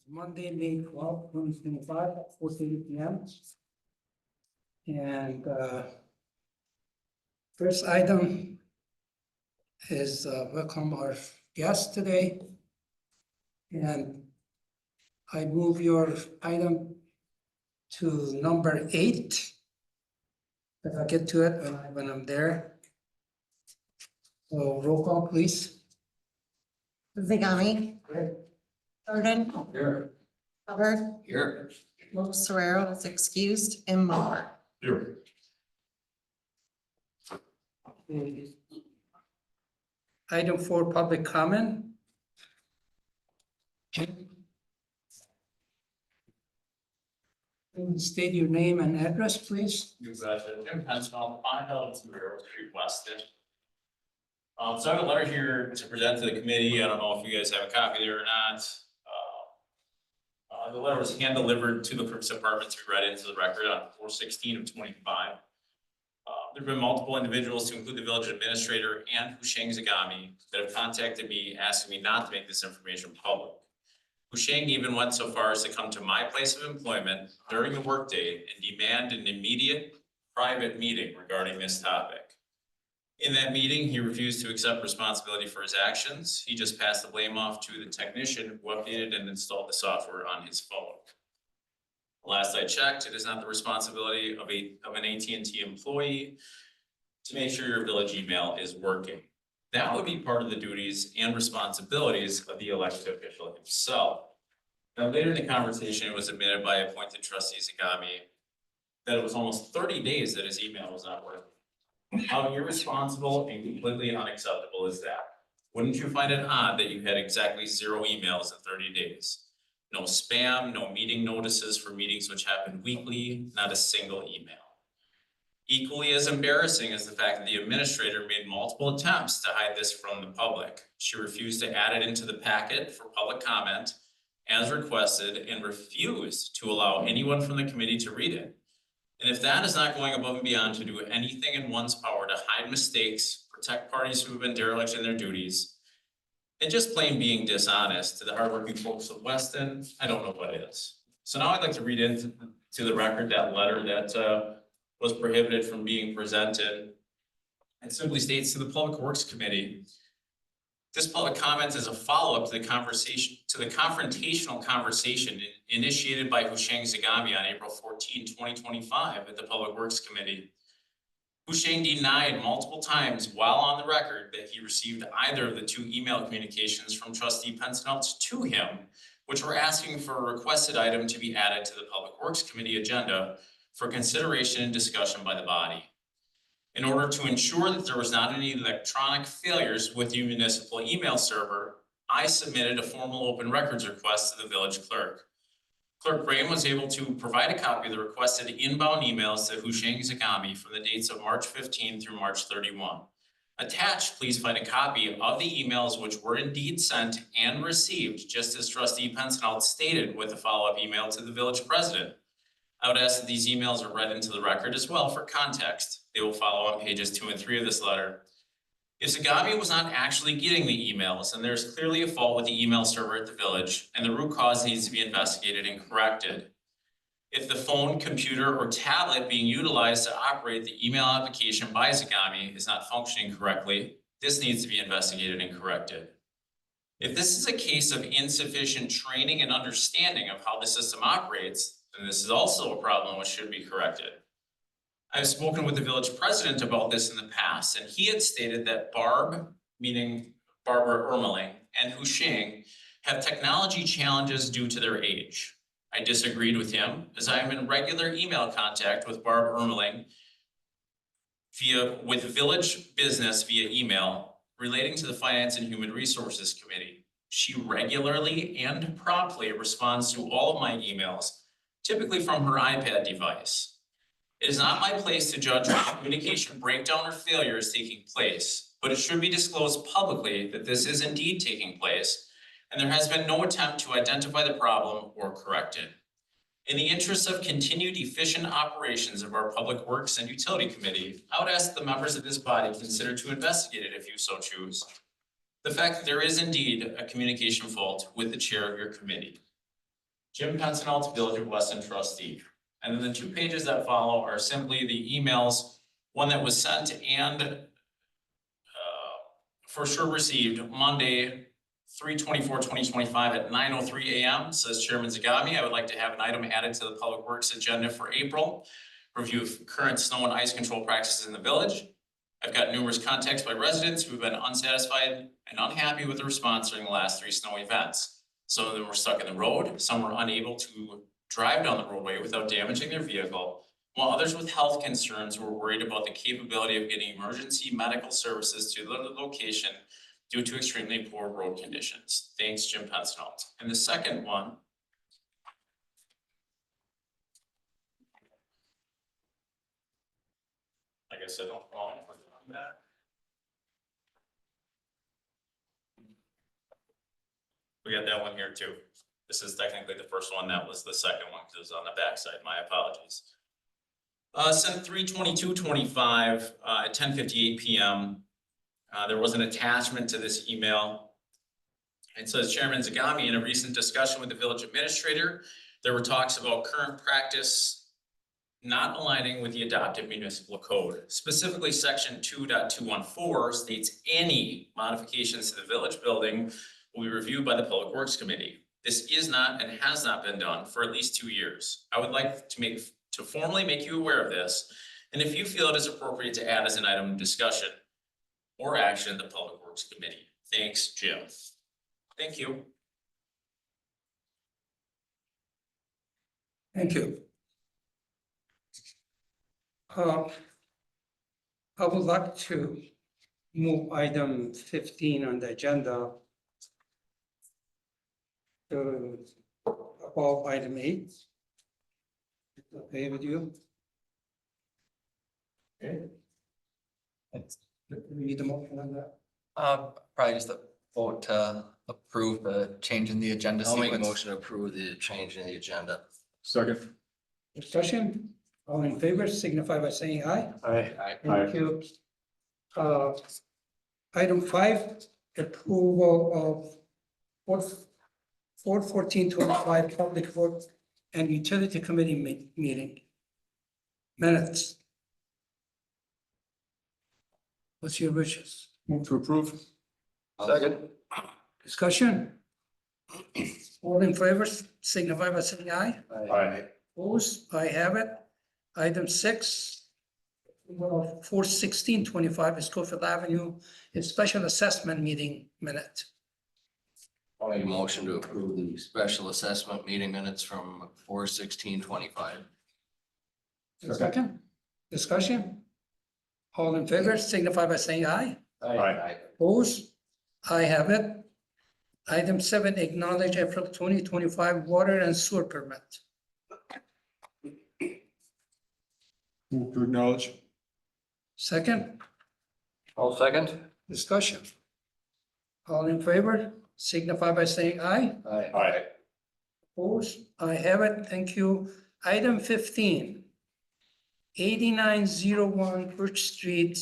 Monday, May 12th, 2025, at 4:30 p.m. And first item is welcome our guest today. And I move your item to number 8. If I get to it when I'm there. So roll call, please. Zagami, Burden, Here. Hubbard, Here. Serrero is excused, and Moore. Here. Item 4, public comment. State your name and address, please. You betcha. Jim Pensnall, 502 Railroad Street, Weston. So I have a letter here to present to the committee. I don't know if you guys have a copy there or not. The letter was hand delivered to the clerk's department to be read into the record on 4/16/25. There have been multiple individuals, to include the village administrator and Husheng Zagami, that have contacted me asking me not to make this information public. Husheng even went so far as to come to my place of employment during the workday and demand an immediate private meeting regarding this topic. In that meeting, he refused to accept responsibility for his actions. He just passed the blame off to the technician who updated and installed the software on his phone. Last I checked, it is not the responsibility of an AT&T employee to make sure your village email is working. That would be part of the duties and responsibilities of the elected official himself. Now, later in the conversation, it was admitted by appointed trustee Zagami that it was almost 30 days that his email was not working. How irresponsible and completely unacceptable is that? Wouldn't you find it odd that you had exactly 0 emails in 30 days? No spam, no meeting notices for meetings which happen weekly, not a single email. Equally as embarrassing is the fact that the administrator made multiple attempts to hide this from the public. She refused to add it into the packet for public comment as requested and refused to allow anyone from the committee to read it. And if that is not going above and beyond to do anything in one's power to hide mistakes, protect parties who have been derelict in their duties, and just plain being dishonest to the hardworking folks of Weston, I don't know what is. So now I'd like to read into the record that letter that was prohibited from being presented. It simply states to the Public Works Committee, this public comment is a follow-up to the confrontational conversation initiated by Husheng Zagami on April 14, 2025 at the Public Works Committee. Husheng denied multiple times while on the record that he received either of the 2 email communications from trustee Pensnall to him, which were asking for a requested item to be added to the Public Works Committee agenda for consideration and discussion by the body. In order to ensure that there was not any electronic failures with the municipal email server, I submitted a formal open records request to the village clerk. Clerk Graham was able to provide a copy of the requested inbound emails to Husheng Zagami from the dates of March 15 through March 31. Attached, please find a copy of the emails which were indeed sent and received, just as trustee Pensnall stated with a follow-up email to the village president. I would ask that these emails are read into the record as well for context. They will follow on pages 2 and 3 of this letter. If Zagami was not actually getting the emails, then there's clearly a fault with the email server at the village, and the root cause needs to be investigated and corrected. If the phone, computer, or tablet being utilized to operate the email application by Zagami is not functioning correctly, this needs to be investigated and corrected. If this is a case of insufficient training and understanding of how the system operates, then this is also a problem which should be corrected. I've spoken with the village president about this in the past, and he had stated that Barb, meaning Barbara Ermeling, and Husheng have technology challenges due to their age. I disagreed with him, as I am in regular email contact with Barb Ermeling with village business via email relating to the Finance and Human Resources Committee. She regularly and promptly responds to all of my emails, typically from her iPad device. It is not my place to judge when communication breakdown or failure is taking place, but it should be disclosed publicly that this is indeed taking place, and there has been no attempt to identify the problem or correct it. In the interest of continued efficient operations of our Public Works and Utility Committee, I would ask the members of this body consider to investigate it if you so choose. The fact that there is indeed a communication fault with the chair of your committee. Jim Pensignol, Village of Weston trustee. And then the 2 pages that follow are simply the emails, one that was sent and for sure received Monday, 3/24/2025 at 9:03 a.m. Says Chairman Zagami, I would like to have an item added to the Public Works agenda for April. Review of current snow and ice control practices in the village. I've got numerous contacts by residents who've been unsatisfied and unhappy with the response during the last 3 snow events. Some of them were stuck in the road, some were unable to drive down the roadway without damaging their vehicle, while others with health concerns were worried about the capability of getting emergency medical services to the location due to extremely poor road conditions. Thanks, Jim Pensignol. And the second one, like I said, don't fall on that. We got that one here too. This is technically the first one. That was the second one because it was on the backside. My apologies. Sent 3/22/25 at 10:58 p.m. There was an attachment to this email. It says Chairman Zagami, in a recent discussion with the village administrator, there were talks about current practice not aligning with the adopted municipal code. Specifically, section 2.214 states any modifications to the village building will be reviewed by the Public Works Committee. This is not and has not been done for at least 2 years. I would like to formally make you aware of this, and if you feel it is appropriate to add as an item of discussion or action in the Public Works Committee. Thanks, Jim. Thank you. Thank you. I would like to move item 15 on the agenda to above item 8. Okay with you? Okay. We need a motion on that. Probably just a vote to approve the change in the agenda I'll make a sequence. motion to approve the change in the agenda. Second. Discussion, all in favor signify by saying aye. Aye. Thank you. Item 5, approval of 4/14/25 Public Works and Utility Committee meeting minutes. What's your wishes? Move to approve. Second. Discussion? All in favor signify by saying aye. Aye. Opposed? I have it. Item 6, 4/16/25 is Schofield Avenue, a special assessment meeting minute. I'll make a motion to approve the special assessment meeting minutes from 4/16/25. Second, discussion? All in favor signify by saying aye. Aye. Opposed? I have it. Item 7, acknowledge April 2025 water and sewer permit. Move to acknowledge. Second, I'll second. discussion? All in favor signify by saying aye. Aye. Opposed? I have it. Thank you. Item 15, 8901 Birch Street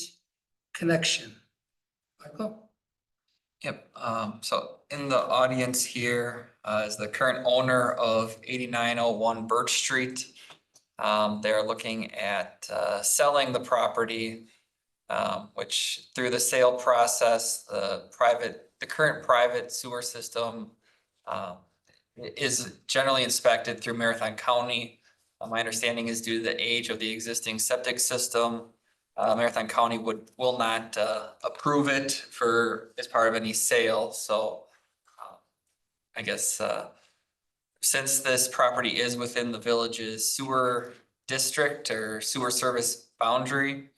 connection. Michael? Yep, so in the audience here is the current owner of 8901 Birch Street. They're looking at selling the property, which through the sale process, the current private sewer system is generally inspected through Marathon County. My understanding is due to the age of the existing septic system, Marathon County will not approve it as part of any sale, so I guess since this property is within the village's sewer district or sewer service boundary,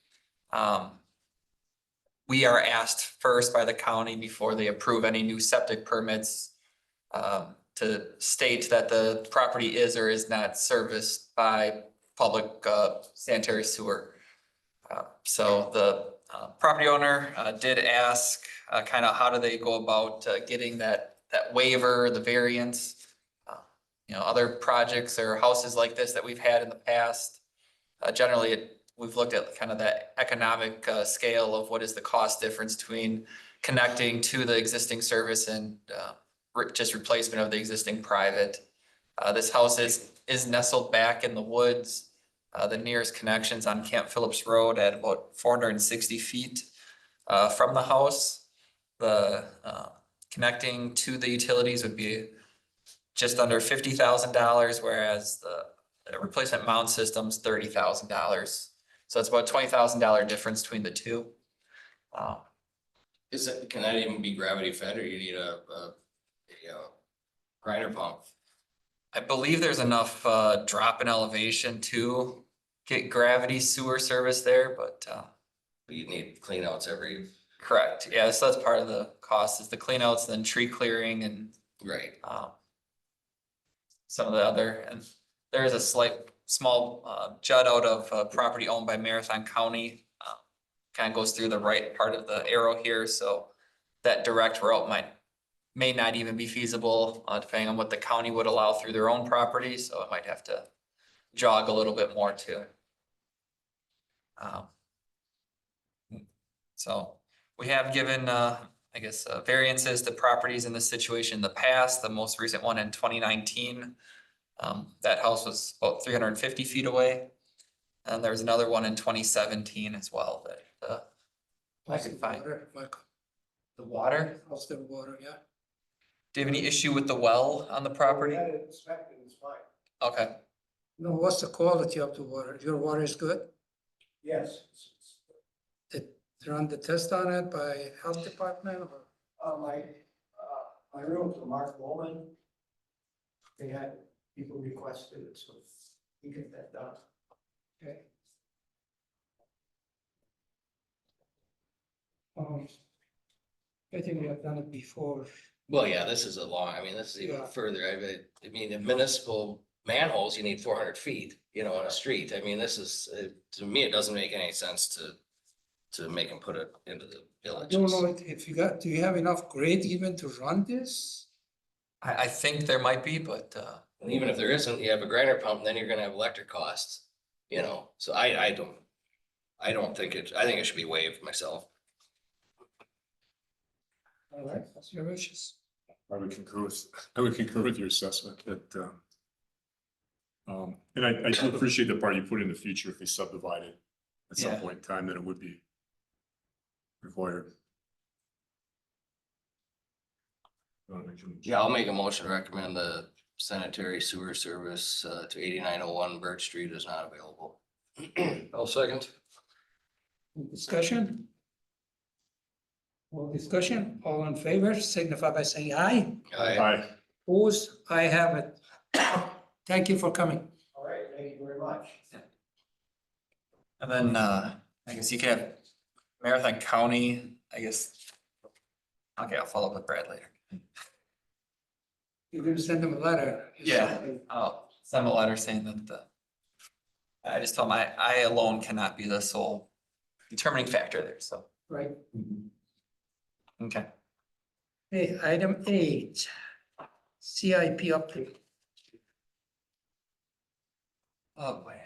we are asked first by the county before they approve any new septic permits to state that the property is or is not serviced by public sanitary sewer. So the property owner did ask kind of how do they go about getting that waiver, the variance. Other projects or houses like this that we've had in the past, generally we've looked at kind of that economic scale of what is the cost difference between connecting to the existing service and just replacement of the existing private. This house is nestled back in the woods. The nearest connections on Camp Phillips Road at about 460 feet from the house. The connecting to the utilities would be just under $50,000, whereas the replacement mound system's $30,000. So it's about $20,000 difference between the two. Can that even be gravity fed, or you need a grinder pump? I believe there's enough drop in elevation to get gravity sewer service there, but You need cleanouts every, correct, yeah, so that's part of the cost is the cleanouts, then tree clearing and right, some of the other, and there is a small jut out of property owned by Marathon County. Kind of goes through the right part of the arrow here, so that direct route may not even be feasible, depending on what the county would allow through their own property, so it might have to jog a little bit more too. So we have given, I guess, variances to properties in this situation in the past, the most recent one in 2019. That house was about 350 feet away. And there was another one in 2017 as well that I could find. Michael, The water, how's the water, yeah? do you have any issue with the well on the property? Inspected, it's fine. Okay, No, what's the quality of the water? Your water is good? Yes. Did they run the test on it by health department or? My realtor, Mark Bowman, they had people requested it, so he get that done. Okay. I think we have done it before. well, yeah, this is this is even Yeah. further, I mean, in municipal manholes, you need 400 feet, in a street, this is, to me, it doesn't make any sense to make them put it into the I village. don't know if you got, do you have enough grade even to run this? I think there might be, but And even if there isn't, you have a grinder pump, then you're gonna have electric costs, so I don't think I think it should be waived myself. All right, that's your wishes. I would concur with your assessment that, and I do appreciate the part you put in the future if they subdivide it at some Yeah. point in time, that it would be required. Yeah, I'll make a motion to recommend the sanitary sewer service to 8901 Birch Street is not available. I'll second. Discussion? All discussion, all in favor, signify by saying aye. Aye. Opposed, I have it. Thank you for coming. All right, thank you very much. and then I guess you can have Marathon County, I guess. Okay, I'll follow up with Brad later. You're gonna send them a letter. Yeah. I'll send a letter saying that I just told him I alone cannot be the sole determining factor there, so. Right. Okay. Hey, item 8, CIP update. Oh, boy.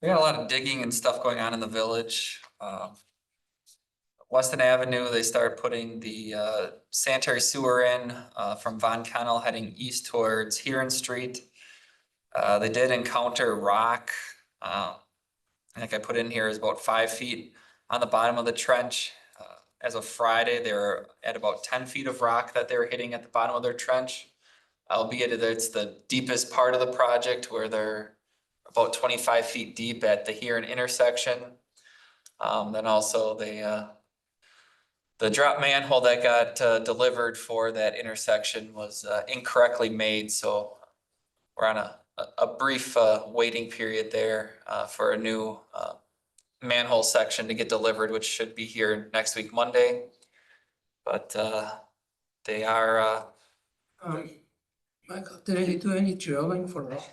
We got a lot of digging and stuff going on in the village. Weston Avenue, they started putting the sanitary sewer in from Von Connell heading east towards Huron Street. They did encounter rock. I think I put in here is about 5 feet on the bottom of the trench. As of Friday, they were at about 10 feet of rock that they were hitting at the bottom of their trench. Albeit it's the deepest part of the project where they're about 25 feet deep at the Huron intersection. Then also the drop manhole that got delivered for that intersection was incorrectly made, so we're on a brief waiting period there for a new manhole section to get delivered, which should be here next week, Monday. But they are Michael, did they do any drilling for rock?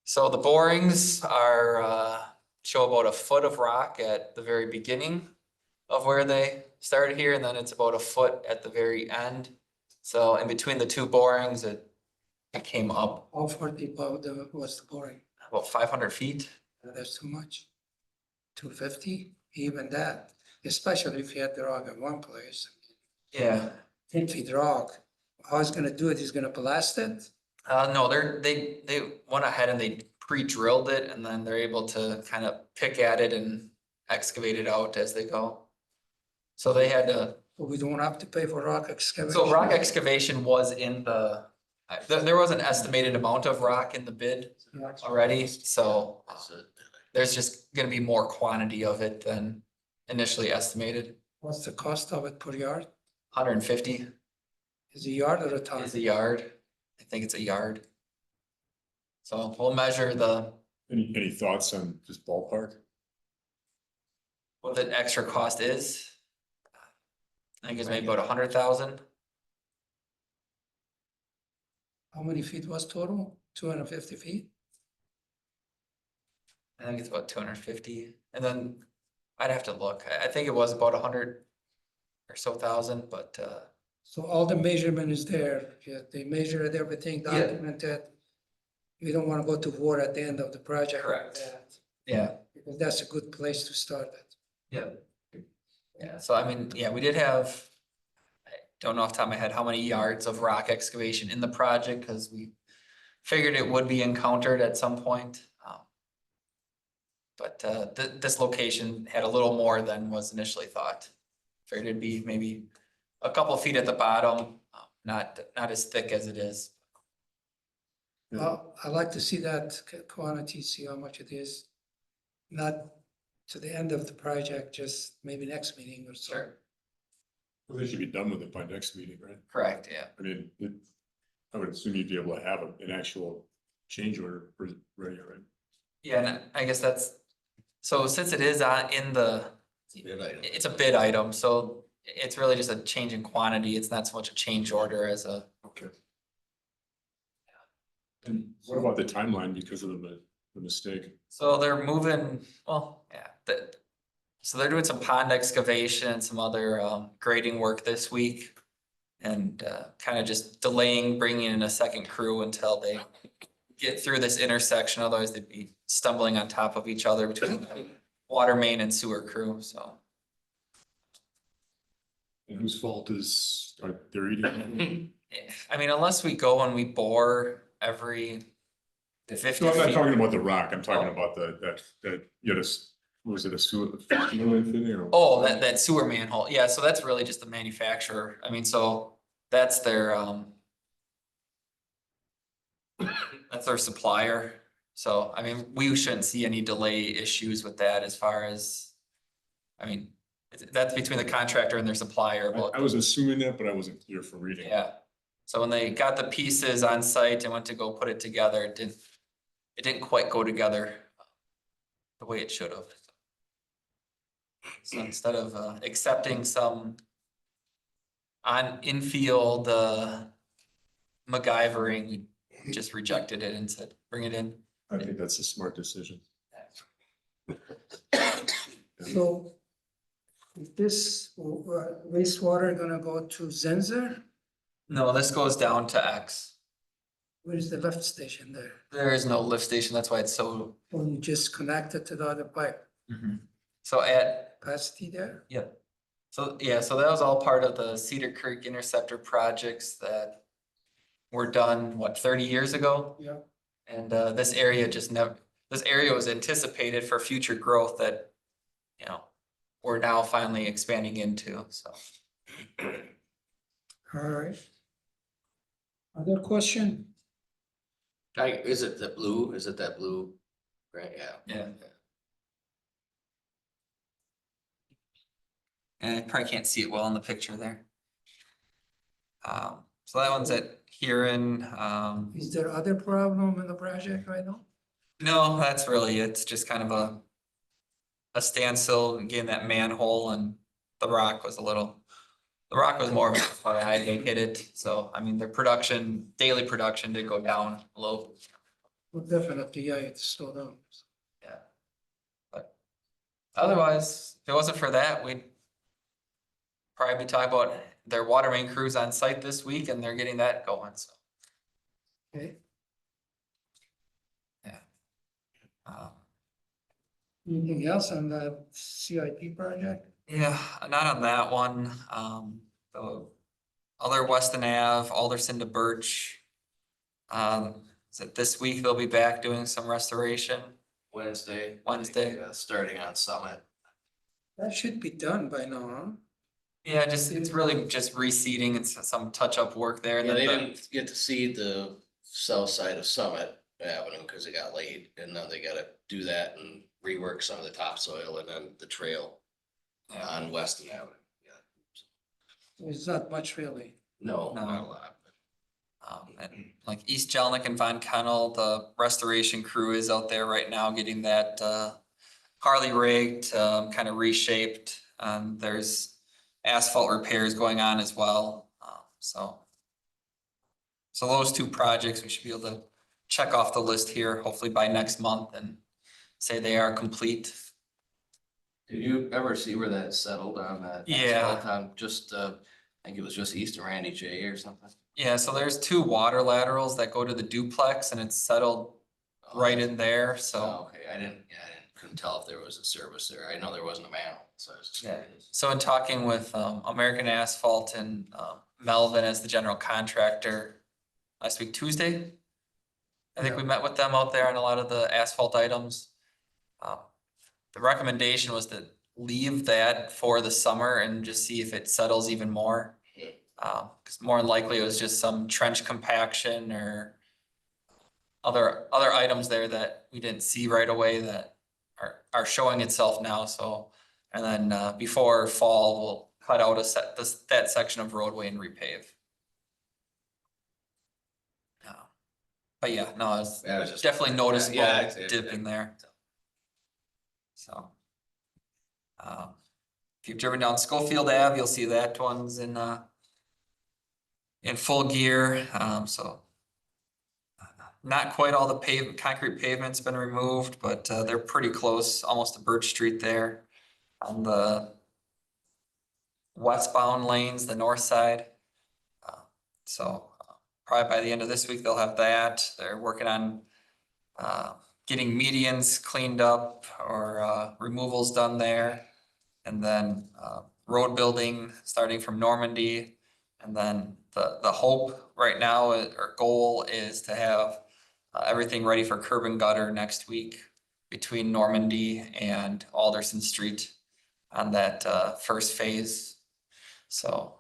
so the borings are show about a foot of rock at the very beginning of where they started here, and then it's about a foot at the very end. So in between the two borings, it came up How far deep was the boring? about 500 feet. That's too much. 250, even that, especially if you had the rock in one place. Yeah. 10 feet rock, How he's gonna do it? He's gonna blast it? No, they went ahead and they pre-drilled it and then they're able to kind of pick at it and excavate it out as they go. So they had to, But we don't have to pay for rock excavation? so rock excavation was in the, there was an estimated amount of rock in the bid Yeah. already, so That's it. there's just gonna be more quantity of it than initially estimated. What's the cost of it per yard? 150 Is a yard or a ton? is a yard. I think it's a yard. So we'll measure Any thoughts on just ballpark? what the extra cost is. I think it's maybe about 100,000. How many feet was total? 250 feet? I think it's about 250, and then I'd have to look. I think it was about 100 or so thousand, but So all the measurement is there. Yeah, they measured everything, Yeah. documented. We don't wanna go to war at the end of the project. like Correct. that, yeah, Because that's a good place to start it. yeah. Yeah, so I mean, yeah, we did have, I don't know off the top of my head how many yards of rock excavation in the project, because we figured it would be encountered at some point. But this location had a little more than was initially thought. Figured it'd be maybe a couple feet at the bottom, not as thick as it is. Well, I'd like to see that quantity, see how much it is. Not to the end of the project, just maybe next meeting or so. Sure. Well, they should be done with it by next meeting, right? Correct, yeah. I mean, I would assume you'd be able to have an actual change order ready, right? Yeah, and I guess that's, so since it is in the, Good item. it's a bid item, so it's really just a change in quantity. It's not so much a change order as a, Okay. And what about the timeline because of the mistake? so they're moving, well, yeah, so they're doing some pond excavation, some other grading work this week. And kind of just delaying bringing in a second crew until they get through this intersection, otherwise they'd be stumbling on top of each other between the water main and sewer crew, so. And whose fault is, they're eating? I mean, unless we go and we bore every 50 No, I'm not feet. talking about the rock, I'm talking about that, you had was it a sewer? Thing or? Oh, that sewer manhole, yeah, so that's really just the manufacturer, I mean, so that's their that's their supplier, so, I mean, we shouldn't see any delay issues with that as far as. I mean, that's between the contractor and their supplier, but. I was assuming that, but I wasn't clear from reading. Yeah, so when they got the pieces on site and went to go put it together, it didn't quite go together the way it should have. So instead of accepting some infield MacGyvering, we just rejected it and said, bring it in. I think that's a smart decision. So is this wastewater gonna go to Zenzer? No, this goes down to X. Where is the lift station there? There is no lift station, that's why it's so. Or you just connect it to the other pipe? So Capacity there? so yeah, so that was all part of the Cedar Creek Interceptor projects that were done, what, 30 years ago? Yeah. And this area just never, this area was anticipated for future growth that, you know, we're now finally expanding into, so. All right. Other question? Is it the blue? Is it that blue? Right, yeah. Yeah. And I probably can't see it well in the picture there. So that one's at Huron, Is there other problem in the project right now? no, that's really, it's just kind of a standstill, getting that manhole, and the rock was more of a, I hit it, so, I mean, their daily production did go down a little. Well, definitely, yeah, it's slow down. Yeah. But otherwise, if it wasn't for that, we'd probably be talking about their water main crews on site this week, and they're getting that going, so. Okay. Yeah. Anything else on the CIP project? Yeah, not on that one, the other Weston Ave, Alderson to Birch. Is it this week they'll be back doing some restoration? Wednesday. Wednesday. Starting on Summit. That should be done by now, huh? Yeah, just, it's really just reseeding and some touch-up work there. And Yeah, then they the- didn't get to see the south side of Summit Avenue because it got late, and now they gotta do that and rework some of the topsoil and then the trail Yeah. on Weston Avenue. Yeah. It's not much really. No, No. not a lot. And like East Jelnik and Von Kennel, the restoration crew is out there right now getting that Harley rigged, kind of reshaped. There's asphalt repairs going on as well. So those two projects, we should be able to check off the list here, hopefully by next month, and say they are complete. Did you ever see where that settled on that? Yeah. asphalt on just, I think it was just east of Randy J or something. Yeah, so there's two water laterals that go to the duplex and it's settled right in there, Oh, so. okay, couldn't tell if there was a service there. I know there wasn't a manhole, so I was just Yeah. curious. So in talking with American Asphalt and Melvin as the general contractor last week, Tuesday. I think we met with them out there on a lot of the asphalt items. The recommendation was to leave that for the summer and just see if it settles even more. Cause more than likely it was just some trench compaction or other items there that we didn't see right away that are showing itself now, so. And then before fall, we'll cut out that section of roadway and repave. But yeah, no, it's Yeah, it was just- definitely noticeable Yeah, it's- dip in there. So. If you've driven down Schofield Ave, you'll see that one's in full gear, so. Not quite all the concrete pavement's been removed, but they're pretty close, almost to Birch Street there. On the westbound lanes, the north side. So probably by the end of this week, they'll have that. They're working on getting medians cleaned up or removals done there. And then road building starting from Normandy. And then the hope right now or goal is to have everything ready for curb and gutter next week between Normandy and Alderson Street on that first phase. So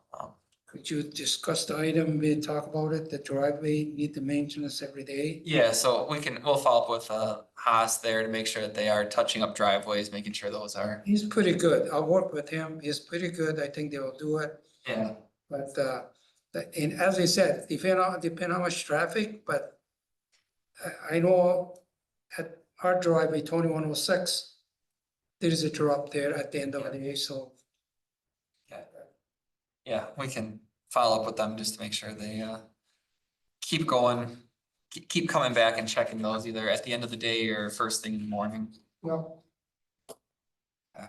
Could you discuss the item, we talk about it, the driveway need the maintenance every day? yeah, so we'll follow up with Haas there to make sure that they are touching up driveways, making sure those are. He's pretty good. I'll work with him. He's pretty good. I think they will do it. Yeah. But and as I said, depend how much traffic, but I know at our driveway 2106, there is a drop there at the end of the day, so. Yeah, we can follow up with them just to make sure they keep going, keep coming back and checking those either at the end of the day or first thing in the morning. Well, is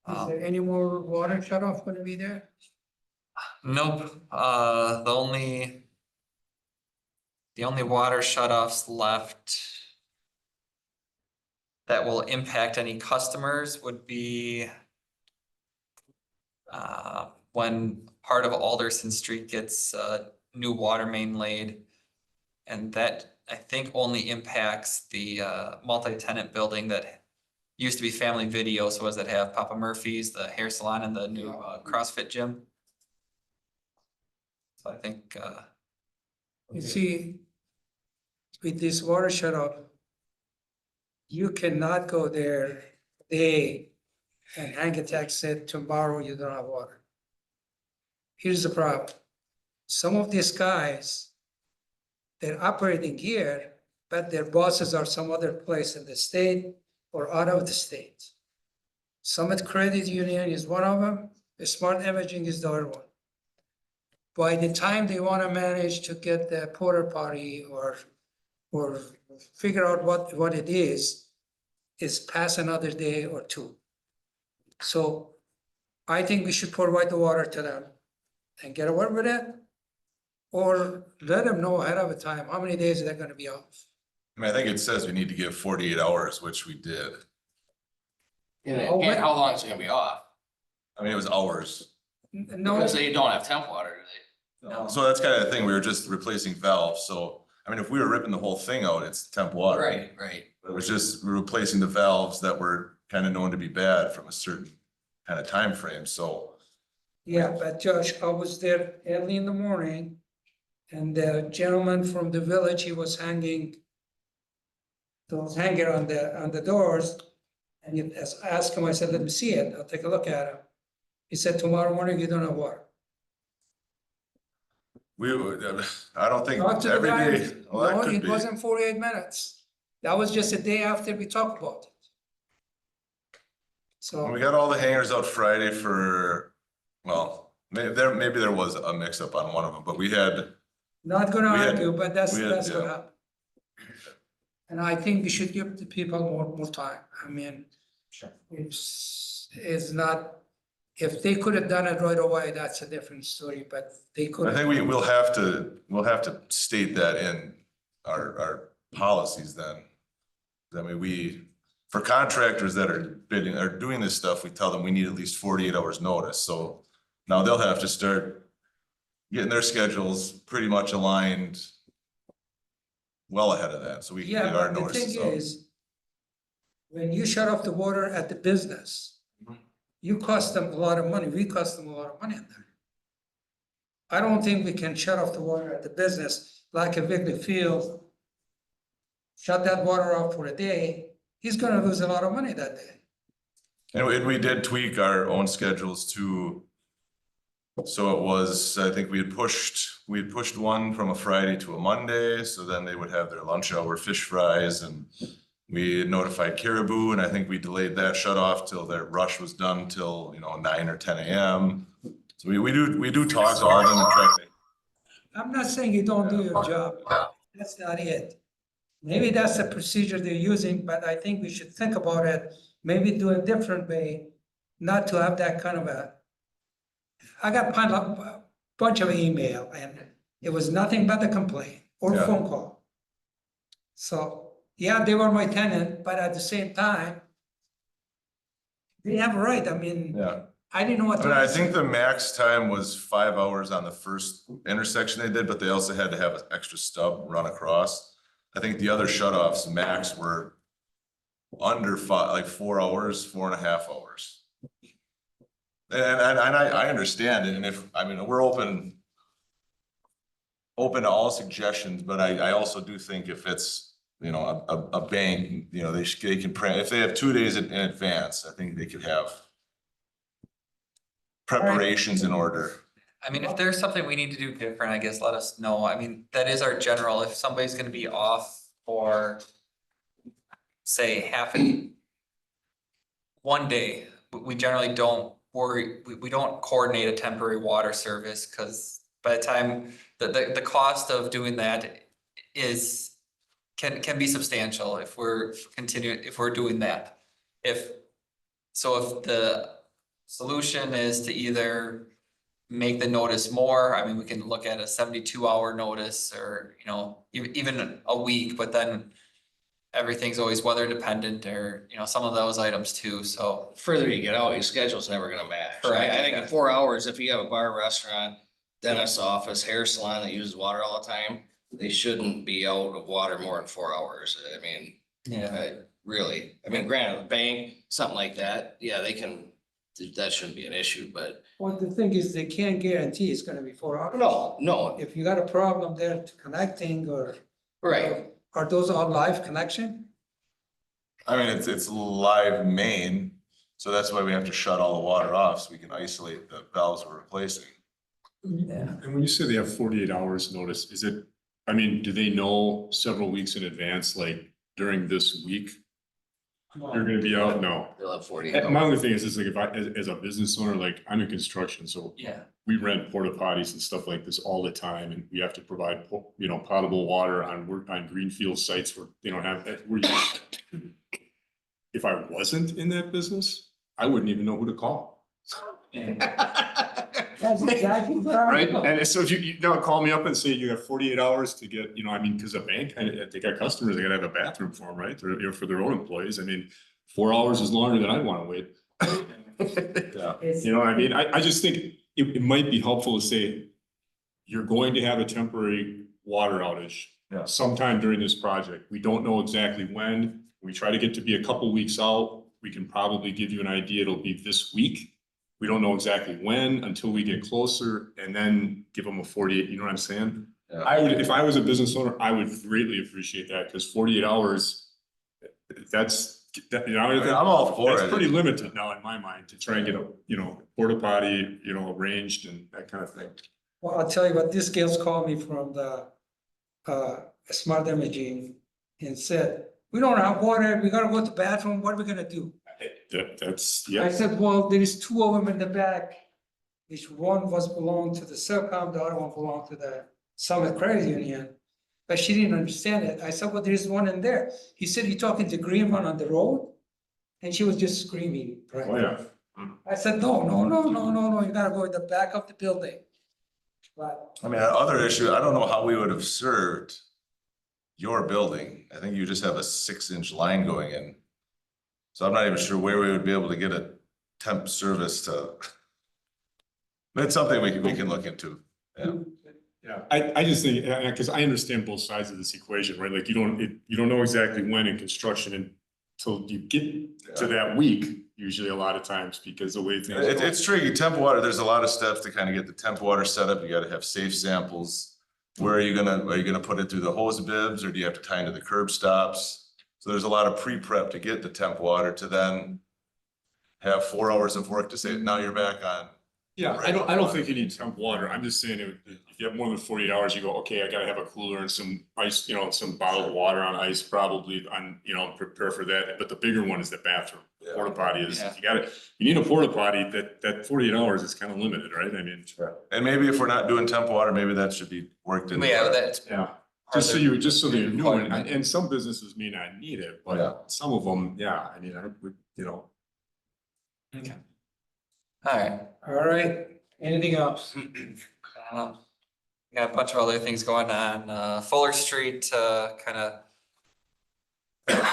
Um, there any more water shut off gonna be there? Nope, the only water shutoffs left that will impact any customers would be when part of Alderson Street gets new water main laid. And that, I think, only impacts the multi-tenant building that used to be Family Video, so does it have Papa Murphy's, the hair salon, and the new CrossFit gym? So I think You see, with this water shut off, you cannot go there today and hang a text said tomorrow you don't have water. Here's the problem. Some of these guys, they're operating here, but their bosses are some other place in the state or out of the state. Summit Credit Union is one of them, the Smart Imaging is the other one. By the time they want to manage to get the porta potty or figure out what it is past another day or two. So I think we should provide the water to them and get away with it. Or let them know ahead of time how many days they're gonna be off. I mean, I think it says we need to give 48 hours, which we did. Oh, wait. How long is it gonna be off? I mean, it was hours. No, Because they don't have temp water, do No. So that's kind of the thing, we were just replacing valves, so, I mean, if we were ripping the whole thing out, it's temp water. Right. But it was just replacing the valves that were kind of known to be bad from a certain kind of time frame. So. Yeah, but Josh, I was there early in the morning. And the gentleman from the village, he was hanging those hanger on the doors. And I asked him, I said, let me see it, I'll take a look at it. He said, tomorrow morning, you don't have water. We would, I don't think Talk to the every guy. day, well, that No, could it be. wasn't 48 minutes. That was just a day after we talked about it. When we So, got all the hangers out Friday for, well, maybe there was a mix up on one of them, but we had, not gonna we had- argue, but that's we had- what yeah. happened. And I think we should give the people more time. I mean, Sure. it's not, if they could have done it right away, that's a different story, but they could. I think we'll have to state that in our policies then. I mean, for contractors that are bidding, are doing this stuff, we tell them we need at least 48 hours notice, so now they'll have to start getting their schedules pretty much aligned well ahead of that, so we can Yeah, get our but the notices thing out. is, when you shut off the water at the business, you cost them a lot of money, we cost them a lot of money in there. I don't think we can shut off the water at the business like a Wrigley Field. Shut that water off for a day, he's gonna lose a lot of money that day. And we did tweak our own schedules too. So it was, I think we had pushed one from a Friday to a Monday, so then they would have their lunch hour fish fries, and we had notified Caribou, and I think we delayed that shut off till their rush was done till, 9 or 10 AM. So we do talk to all of them and try to. I'm not saying you don't do your job, that's not it. Maybe that's the procedure they're using, but I think we should think about it, maybe do a different way, not to have that kind of I got a bunch of email and it was nothing but a complaint or Yeah. phone call. So, yeah, they were my tenant, but at the same time, they have a right, I mean, Yeah. I didn't know what I to. mean, I think the max time was 5 hours on the first intersection they did, but they also had to have an extra stub run across. I think the other shut-offs max were under 4 hours, 4.5 hours. And I understand it, and we're open to all suggestions, but I also do think if it's, a bank, they can print, if they have 2 days in advance, I think they could have preparations in order. I mean, if there's something we need to do different, I guess let us know. I mean, that is our general, if somebody's gonna be off for say one day, we generally don't worry, we don't coordinate a temporary water service, cause by the time the cost of doing that can be substantial if we're doing that. If the solution is to either make the notice more, I mean, we can look at a 72-hour notice or, even a week, but then everything's always weather dependent or, some of those items too, so. Further you get out, your schedule's never gonna match. Correct, I think yeah. in 4 hours, if you have a bar, restaurant, dentist's office, hair salon that uses water all the time, they shouldn't be out of water more than 4 hours. I mean, really, granted, a bank, something like that, yeah, that shouldn't be an issue, but Well, the thing is, they can't guarantee it's gonna be 4 hours. no, If you got a problem there to connecting or. right. Are those all live connection? I mean, it's live main, so that's why we have to shut all the water off, so we can isolate the valves we're replacing. Yeah. And when you say they have 48 hours notice, do they know several weeks in advance, like during this week? You're gonna be out? No. They'll have 40 My hours. only thing is like if as a business owner, like I'm in construction, so Yeah. we rent porta potties and stuff like this all the time, and we have to provide, potable water on greenfield sites where they don't have, if I wasn't in that business, I wouldn't even know who to call. That's exactly what I. Right, and so if you don't call me up and say you have 48 hours to get, cause a bank, they got customers, they gotta have a bathroom for them, right? Or, for their own employees, 4 hours is longer than I'd wanna wait. Yeah. You know what I mean? I just think it might be helpful to say, you're going to have a temporary water outage. Yeah. Sometime during this project. We don't know exactly when. We try to get to be a couple weeks out. We can probably give you an idea. It'll be this week. We don't know exactly when until we get closer and then give them a 48, you know what I'm saying? Yeah. I would, if I was a business owner, I would greatly appreciate that because 48 hours, that's, that, you know, I mean, I'm all for that's it. pretty limited now in my mind to try and get a, you know, porta potty, you know, arranged and that kind of thing. Well, I'll tell you what, this girl's called me from the smart imaging and said, we don't have water, we gotta go to the bathroom, what are we gonna do? That's, I yeah, said, well, there is two of them in the back. Which one was belonged to the Celcom, the other one belonged to the Summit Credit Union. But she didn't understand it. I said, well, there's one in there. He said, you're talking to green one on the road? And she was just screaming, right? oh yeah. I said, no, you gotta go in the back of the building. But I mean, other issue, I don't know how we would have served your building. I think you just have a 6-inch line going in. So I'm not even sure where we would be able to get a temp service to. It's something we can look into. Yeah. Yeah, I just think, because I understand both sides of this equation, right? Like you don't know exactly when in construction until you get to that week, usually a lot of times because the way things. It's tricky. Temp water, there's a lot of steps to kind of get the temp water set up. You gotta have safe samples. Where are you gonna put it through the hose bibs or do you have to tie into the curb stops? So there's a lot of pre-prep to get the temp water to then have 4 hours of work to say, now you're back on. Yeah, I don't think you need temp water. I'm just saying if you have more than 48 hours, you go, okay, I gotta have a cooler and some ice, you know, some bottled water on ice, probably on, you know, prepare for that. But the bigger one is the bathroom. The porta potty is, Yeah. you need a porta potty that 48 hours is kind of limited, right? I mean. And maybe if we're not doing temp water, maybe that should be worked in. Yeah, that's. Yeah. Just so you knew, Requirement. and some businesses may not need it, Yeah. but some of them, yeah, I mean, I would, you know. Okay. All right. all right, anything else? Got a bunch of other things going on, Fuller Street, kind of.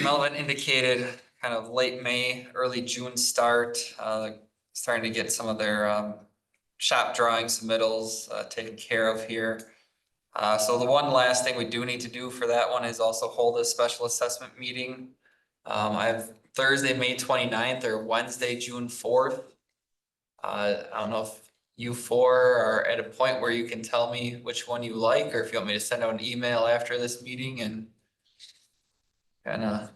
Melvin indicated kind of late May, early June start, starting to get some of their, shop drawing submittals, taken care of here. So the one last thing we do need to do for that one is also hold a special assessment meeting. I have Thursday, May 29th or Wednesday, June 4th. I don't know if you four are at a point where you can tell me which one you like, or if you want me to send out an email after this meeting and kind of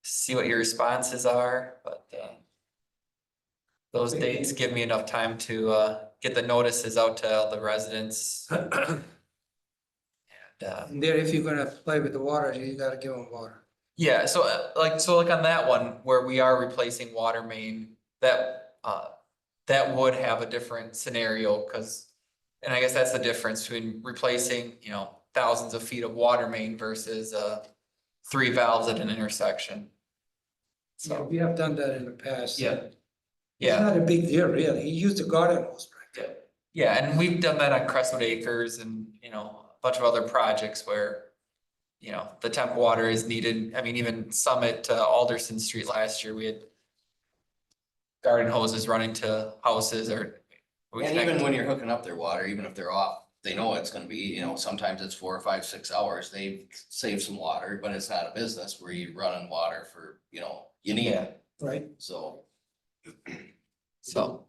see what your responses are, but those dates give me enough time to get the notices out to all the residents. And And there, if you're gonna play with the water, you gotta give them water. yeah, so like on that one where we are replacing water main, that would have a different scenario, cause. And I guess that's the difference between replacing, you know, thousands of feet of water main versus 3 valves at an intersection. So So, we have done that in the past. yeah. It's Yeah, not a big deal, really. He used the garden hose. Right? yeah, and we've done that on Crestwood Acres and, you know, a bunch of other projects where. You know, the temp water is needed. I mean, even Summit to Alderson Street last year, we had. Garden hoses running to houses or. we And even connect- when you're hooking up their water, even if they're off, they know it's gonna be, you know, sometimes it's 4 or 5, 6 hours. They save some water, but it's not a business where you run on water for, you know, you need Yeah, it, Right? so. so.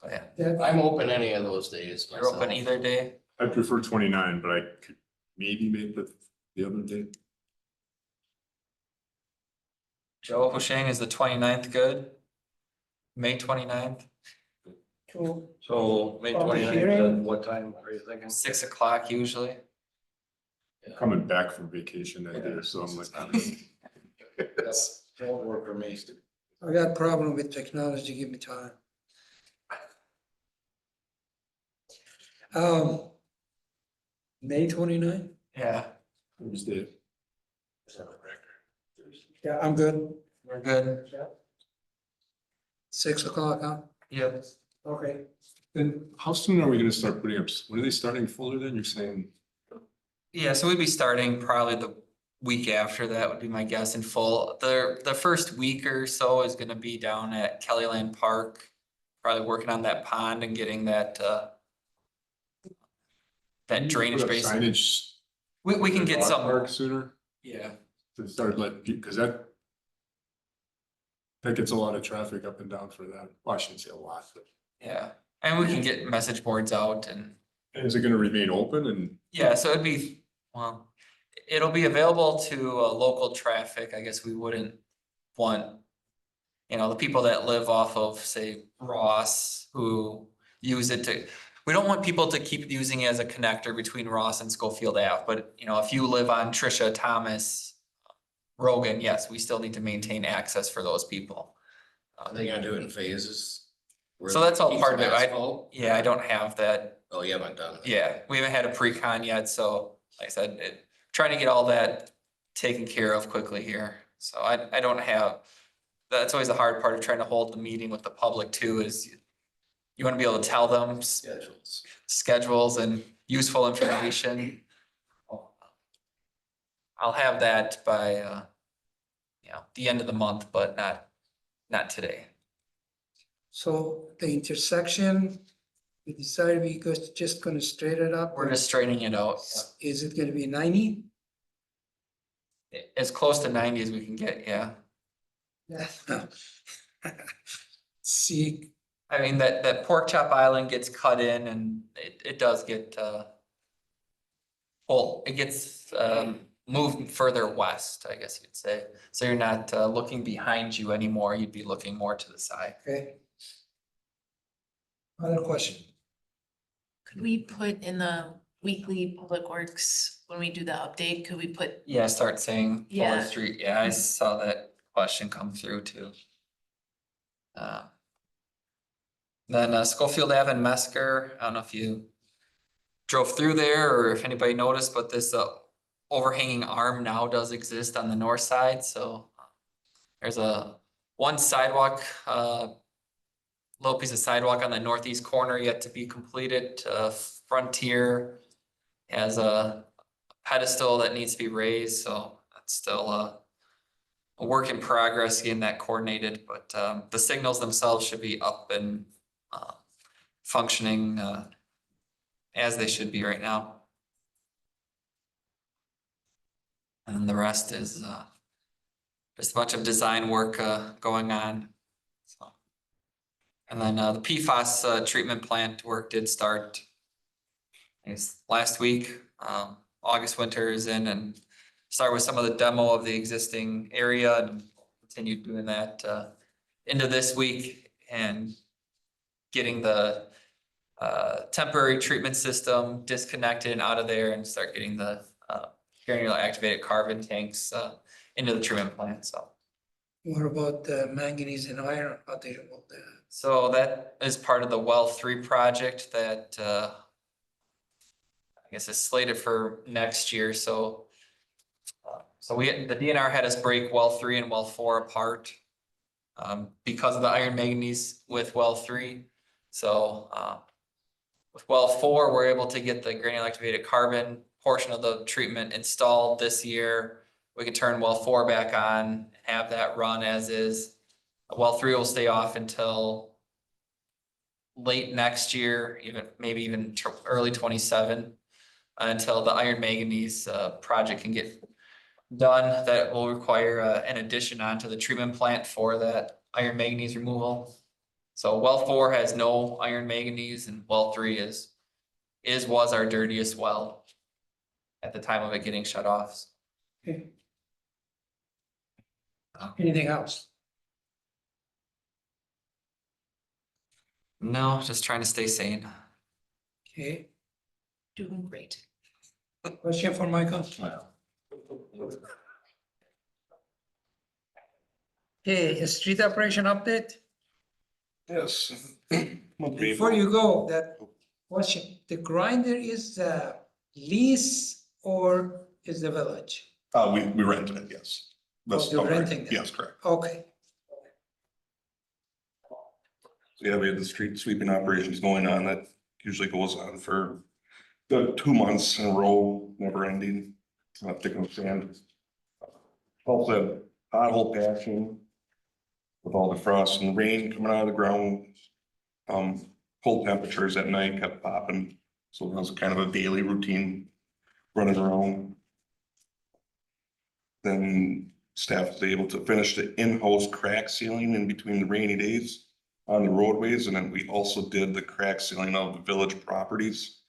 But yeah, Yeah, I'm open any of those days you're open myself. either day. I prefer 29, but I could maybe make the other day. Joe Husheng, is the 29th good? May 29th, cool. So May Public 29th, hearing? and what time are you thinking? 6 o'clock usually. Coming back from vacation that day, so I'm like. Won't work for me. I got a problem with technology, give me time. May 29th. Yeah, Tuesday. Yeah, I'm good. we're good. 6 o'clock, huh? Yep. Okay. Then how soon are we gonna start putting up, when are they starting Fuller then? You're saying? Yeah, so we'd be starting probably the week after that would be my guess in full. The first week or so is gonna be down at Kellyland Park. Probably working on that pond and getting that that drainage Put up basin. Signage. We can get dog some, park sooner yeah, to start because that gets a lot of traffic up and down for that. Well, I shouldn't say a lot, but yeah. And we can get message boards out and, is it gonna remain open and yeah, so it'd be, well, it'll be available to local traffic. I guess we wouldn't want, you know, the people that live off of, say, Ross, who use it to, we don't want people to keep using it as a connector between Ross and Schofield Ave, but, you know, if you live on Tricia, Thomas, Rogan, yes, we still need to maintain access for those people. Are they gonna do it in phases? Where So that's all piece part of it. asphalt? Yeah, I don't have that. Oh, you haven't done that? Yeah, we haven't had a pre-con yet, so like I said, trying to get all that taken care of quickly here. So I don't have, that's always the hard part of trying to hold the meeting with the public too, is you wanna be able to tell them Schedules. schedules and useful information. I'll have that by, you know, the end of the month, but not today. So the intersection, we decided we just gonna straighten it up. We're just straightening it out. Is it gonna be 90? As close to 90 as we can get, yeah. Yeah. See, I mean, that pork chop island gets cut in and it does get, well, it gets, moved further west, I guess you'd say. So you're not, looking behind you anymore. You'd be looking more to the side. okay. Other question? Could we put in the weekly public works, when we do the update, could we put, Yeah, start saying Yeah. Fuller Street. Yeah, I saw that question come through too. Then Schofield Ave and Mesker, I don't know if you drove through there or if anybody noticed, but this overhanging arm now does exist on the north side, so there's one sidewalk, little piece of sidewalk on the northeast corner yet to be completed. Frontier has a pedestal that needs to be raised, so that's still a work in progress getting that coordinated, but the signals themselves should be up and functioning as they should be right now. And the rest is just a bunch of design work going on. So. And then the PFAS treatment plant work did start, I guess, last week. August winter is in and start with some of the demo of the existing area and continue doing that into this week and getting the temporary treatment system disconnected and out of there and start getting the granular activated carbon tanks into the treatment plant, so. What about the manganese and iron? How they about that? So that is part of the well 3 project that I guess is slated for next year, so. So the DNR had us break well 3 and well 4 apart because of the iron manganese with well 3. So with well 4, we're able to get the granular activated carbon portion of the treatment installed this year. We can turn well 4 back on, have that run as is. Well 3 will stay off until late next year, maybe even early 27, until the iron manganese project can get done. That will require an addition onto the treatment plant for that iron manganese removal. So well 4 has no iron manganese and well 3 was our dirtiest well at the time of it getting shut off. Okay. Anything else? No, just trying to stay sane. Okay, doing great? question for Michael? Okay, a street operation update? Yes. Before you go, that question, the grinder is lease or is the village? We rented it, yes. That's you're correct. renting it? Yes, correct. Okay, So yeah, we had the street sweeping operations going on that usually goes on for the 2 months in a row, never ending, picking up sand. Also pothole patching with all the frost and the rain coming out of the ground. Cold temperatures at night kept popping So that was kind of a daily routine, running around. Then staff was able to finish the in-house crack sealing in between the rainy days on the roadways, and then we also did the crack sealing of the village properties.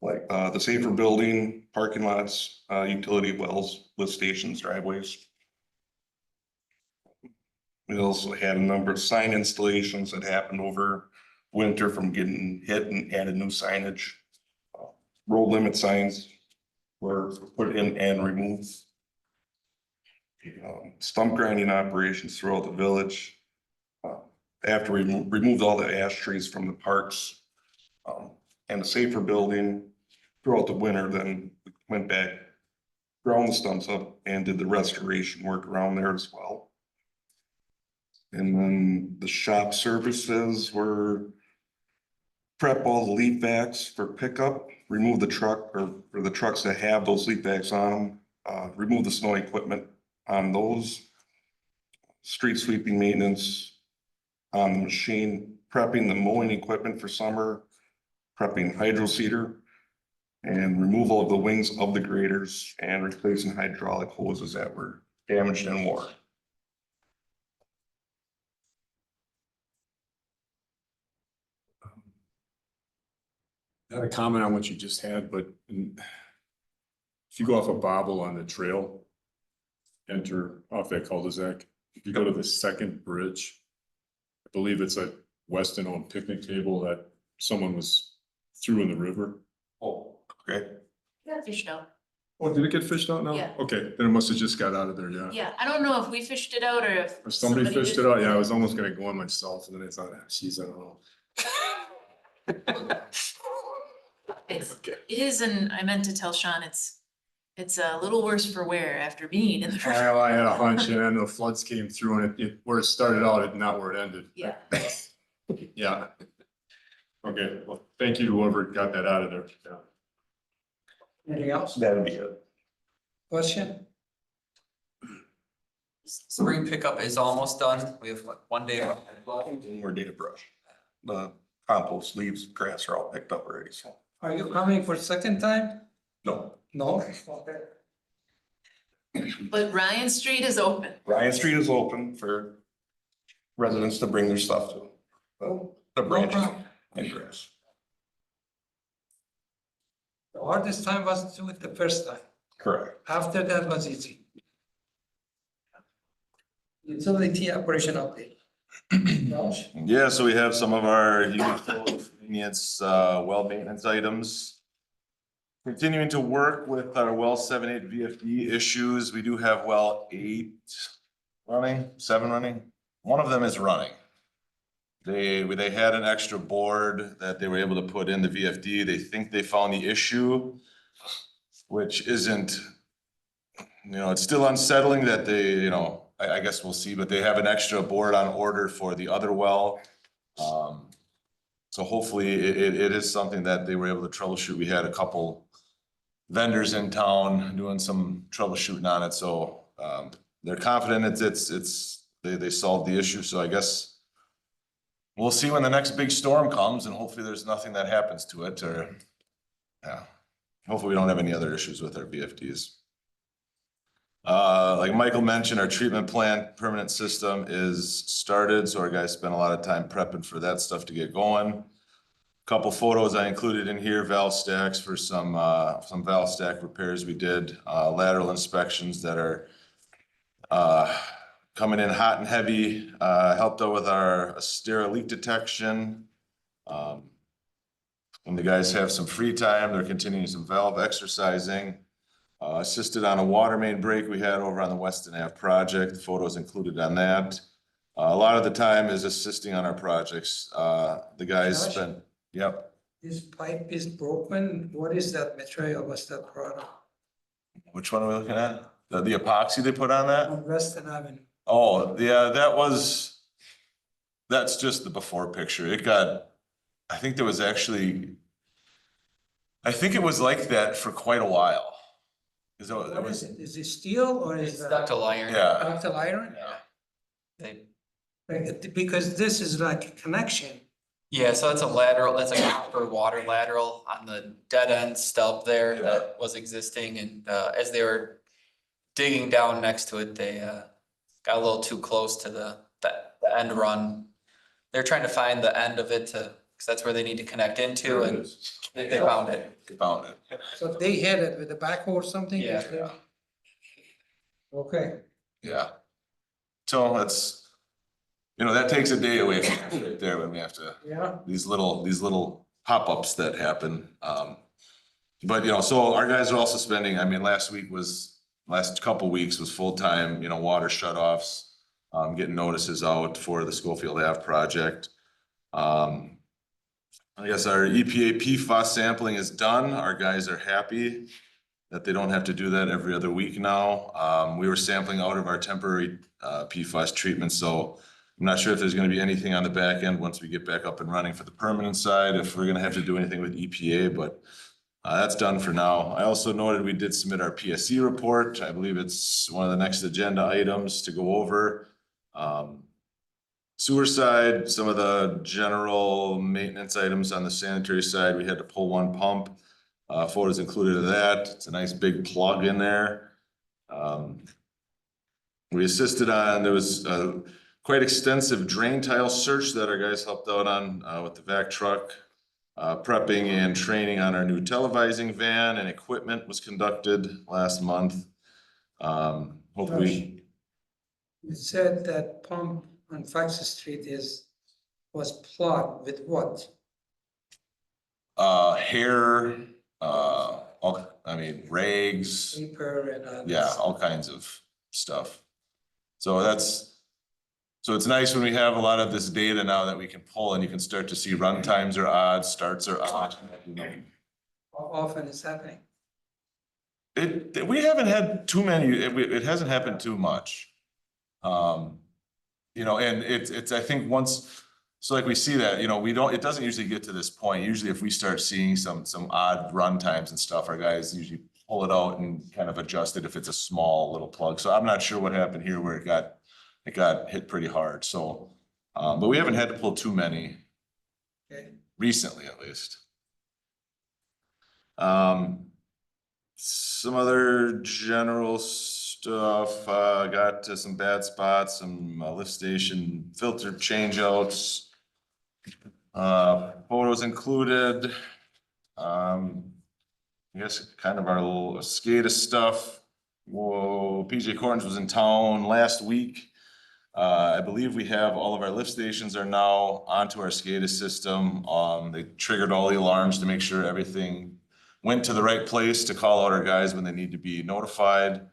Like the safer building, parking lots, utility wells, lift stations, driveways. We also had a number of sign installations that happened over winter from getting hit and added new signage. Road limit signs were put in and removed. Stump grinding operations throughout the village. After we removed all the ash trees from the parks and the safer building throughout the winter, then we went back, ground the stumps up and did the restoration work around there as well. And then the shop services were prep all the leaf backs for pickup, remove the truck or for the trucks that have those leaf backs on them, remove the snow equipment on those, street sweeping maintenance on the machine, prepping the mowing equipment for summer, prepping hydro seeder, and removal of the wings of the graders and replacing hydraulic hoses that were damaged and wore. Not a comment on what you just had, but if you go off a bobble on the trail, enter off that cul-de-sac, if you go to the second bridge, I believe it's a Weston owned picnic table that someone threw in the river. Oh, okay. Yeah, fished out. Oh, did it get fished out now? Yeah. Okay, then it must have just got out of there, yeah. Yeah, I don't know if we fished it out or if. Or somebody fished did. it out, yeah, I was almost gonna go on myself, and then I thought, ah, geez, I don't know. It's, Okay. it is, and I meant to tell Sean, it's a little worse for wear after being in the. I had a hunch, and then the floods came through, and it where it started out, it not where it ended. Yeah. Yeah. Okay, well, thank you to whoever got that out of there. Yeah. Anything else? That'd be it. Question? Spring pickup is almost done. We have like 1 day left. One more day to brush. The compost, leaves, grass are all picked up already, so. Are you coming for second time? No, No? Okay. But Ryan Street is open. Ryan Street is open for residents to bring their stuff to. The branches problem. and grass. The hardest time was to do it the first time. Correct. After that was easy. Utility operation update. Josh? Yeah, so we have some of our convenience, well maintenance items. Continuing to work with our well 7-8 VFD issues. We do have well 8 running, 7 running. One of them is running. They had an extra board that they were able to put in the VFD. They think they found the issue, which isn't, it's still unsettling that they, I guess we'll see, but they have an extra board on order for the other well. So hopefully it is something that they were able to troubleshoot. We had a couple vendors in town doing some troubleshooting on it, so they're confident they solved the issue. So I guess we'll see when the next big storm comes, and hopefully there's nothing that happens to it, or hopefully we don't have any other issues with our VFDs. Like Michael mentioned, our treatment plant permanent system is started, so our guys spent a lot of time prepping for that stuff to get going. Couple photos I included in here, valve stacks for some valve stack repairs we did, lateral inspections that are coming in hot and heavy, helped out with our Astera leak detection. When the guys have some free time, they're continuing some valve exercising. Assisted on a water main break we had over on the Weston Ave project, photos included on that. A lot of the time is assisting on our projects. The guys Josh? spent, yep. This pipe is broken. What is that material? What's that product? Which one are we looking at? The epoxy they put on that? On Weston Avenue. Oh, yeah, that's just the before picture. I think there was actually, I think it was like that for quite a while. What is it? Is it steel or is It's it ductile iron. Yeah, ductile iron? They, Because this is like a connection. Yeah, so that's a lateral, that's a copper water lateral on the dead end stub there that was existing, and as they were digging down next to it, they got a little too close to the end run. They're trying to find the end of it to, because that's where they need to connect into, There it and is. they found it. Found it. So they hit it with the backhoe or something? Yeah. Okay, Yeah. So that's, that takes a day away from us right there when we have to, yeah, these little pop-ups that happen. But so our guys are also spending, I mean, last couple weeks was full-time, water shut-offs, getting notices out for the Schofield Ave project. I guess our EPA PFAS sampling is done. Our guys are happy that they don't have to do that every other week now. We were sampling out of our temporary PFAS treatment, so I'm not sure if there's gonna be anything on the back end once we get back up and running for the permanent side, if we're gonna have to do anything with EPA, but that's done for now. I also noted we did submit our PSC report. I believe it's one of the next agenda items to go over. Sewer side, some of the general maintenance items on the sanitary side, we had to pull one pump. Photos included of that. It's a nice big plug in there. We assisted on, there was a quite extensive drain tile search that our guys helped out on with the vac truck. Prepping and training on our new televising van and equipment was conducted last month. Hopefully, you said that pump on Fox Street was plugged with what? hair, rags, Paper and. yeah, all kinds of stuff. So it's nice when we have a lot of this data now that we can pull and you can start to see run times are odd, starts are odd. How often is happening? We haven't had too many, it hasn't happened too much. And it's, I think once, so like we see that, it doesn't usually get to this point. Usually if we start seeing some odd run times and stuff, our guys usually pull it out and kind of adjust it if it's a small little plug. So I'm not sure what happened here where it got hit pretty hard. So, but we haven't had to pull too many Okay, recently, at least. Some other general stuff, got to some bad spots, some lift station filter changeouts. Photos included. I guess kind of our little SCADA stuff. Whoa, PJ Corns was in town last week. I believe we have all of our lift stations are now onto our SCADA system. They triggered all the alarms to make sure everything went to the right place to call out our guys when they need to be notified.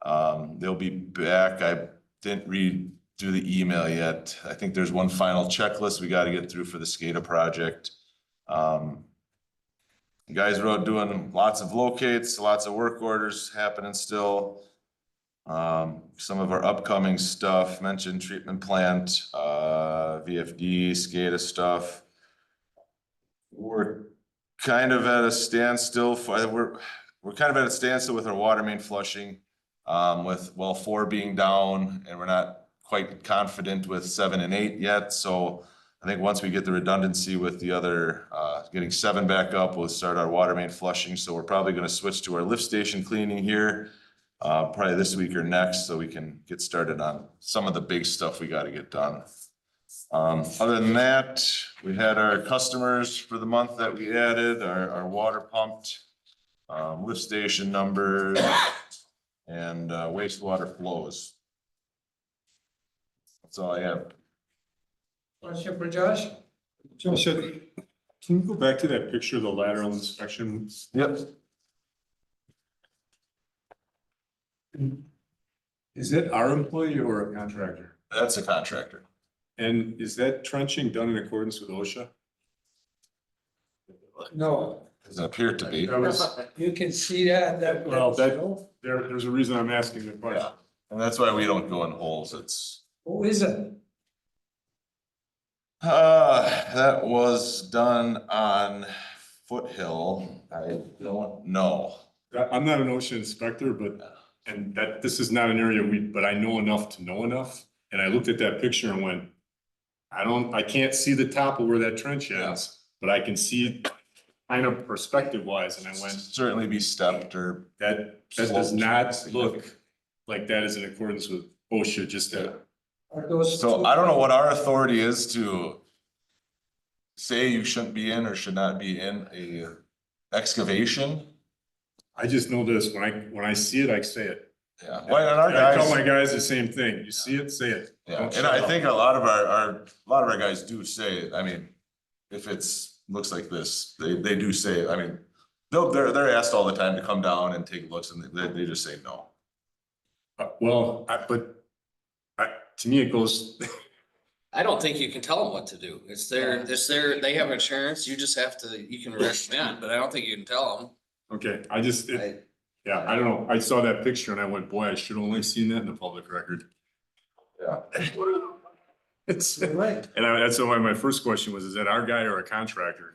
They'll be back. I didn't redo the email yet. I think there's one final checklist we got to get through for the SCADA project. The guys are out doing lots of locates, lots of work orders happening still. Some of our upcoming stuff, mentioned treatment plant, VFD, SCADA stuff. We're kind of at a standstill. We're kind of at a standstill with our water main flushing, with well 4 being down, and we're not quite confident with 7 and 8 yet. So I think once we get the redundancy with the other, getting 7 back up, we'll start our water main flushing. So we're probably going to switch to our lift station cleaning here, probably this week or next, so we can get started on some of the big stuff we got to get done. Other than that, we had our customers for the month that we added, our water pumped, lift station numbers, and wastewater flows. That's all I have. Question for Josh? Josh, can you go back to that picture of the lateral inspection? Yep. Is that our employee or a contractor? That's a contractor. And is that trenching done in accordance with OSHA? No, Doesn't appear to be. That was, you can see that. well, there's a reason I'm asking the question. Yeah, and that's why we don't go in holes. It's, Who is it? that was done on Foothill. I don't know. I'm not an OSHA inspector, this is not an area but I know enough to know enough. And I looked at that picture and went, I can't see the top of where that trench ends, but I can see kind of perspective wise, and I went, Certainly be stepped or. that does not look like that is in accordance with OSHA, just that. Are those So two- I don't know what our authority is to say you shouldn't be in or should not be in a excavation. I just know this, when I see it, I say it. Yeah, well, and our And I tell my guys, guys the same thing, you see it, say it. yeah, Don't and shut I up. think a lot of our guys do say it. I mean, if looks like this, they do say it. I mean, they're asked all the time to come down and take looks and they just say no. To me, it goes, I don't think you can tell them what to do. It's their, they have insurance, you just have to, you can recommend, but I don't think you can tell okay, them. yeah, I don't know, I saw that picture and I went, boy, I should have only seen that in the public record. Yeah. It's, You're right. and that's why my first question was, is that our guy or a contractor?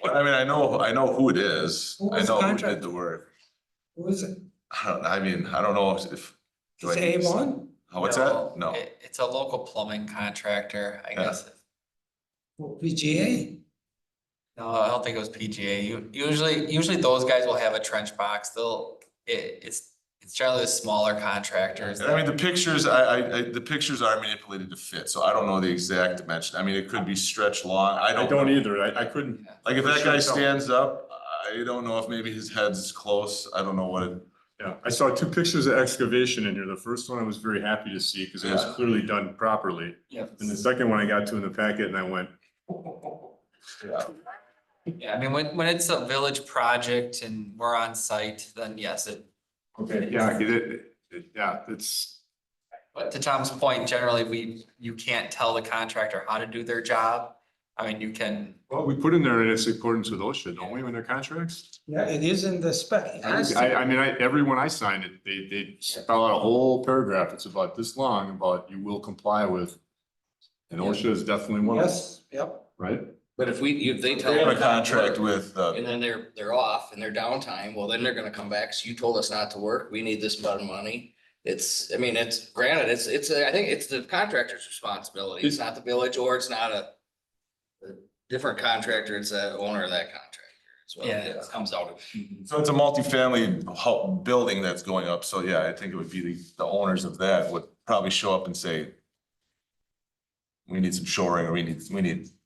Well, I mean, I know who it is. Who I was the know who contractor? did the work. Who is it? I mean, I don't know if. do Is I it need to say- A1? Oh, what's that? No. It's a local plumbing contractor, I Yeah. guess. Or PGA? No, I don't think it was PGA. Usually those guys will have a trench box. It's generally the smaller contractors. And I mean, the pictures, the pictures are manipulated to fit, so I don't know the exact dimension. I mean, it could be stretched long. I I don't don't know. either, I couldn't. Like if for that sure guy tell. stands up, I don't know if maybe his head's close. I don't know what it. Yeah, I saw two pictures of excavation in here. The first one I was very happy to see because it was Yeah. clearly done properly. Yeah. And the second one I got to in the packet and I went, Yeah. Yeah, I mean, when it's a village project and we're on site, then yes, okay, yeah, it's, but to Tom's point, generally, you can't tell the contractor how to do their job. I mean, you can, well, we put in there and it's accordance with OSHA, don't we, in their contracts? Yeah, it is in the spec. It has to. I mean, everyone I signed it, they spell out a whole paragraph. It's about this long about you will comply with. And OSHA is definitely one of them, Yes, yep. right? But if they tell They have them a not to contract work, with, and then they're off and they're downtime, well, then they're gonna come back, so you told us not to work, we need this amount of money. I mean, it's granted, I think it's the contractor's responsibility, it's not the village, or it's not a different contractor, it's the owner of that contractor. It's what Yeah. it comes out of. so it's a multifamily building that's going up. So yeah, I think it would be the owners of that would probably show up and say, we need some shoring, or we need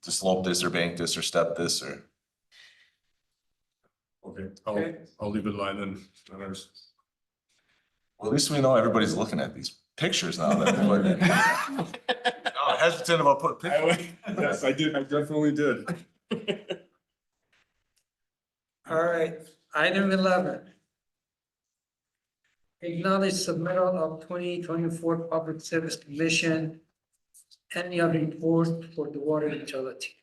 to slope this or bank this or step this or. Okay, Okay. I'll leave it lie then. Others. Well, at least we know everybody's looking at these pictures now. No, hesitant about putting pictures. Yes, I did, I definitely did. All right, item 11. Acknowledge submittal of 2024 Public Service Commission annual report for the water utility.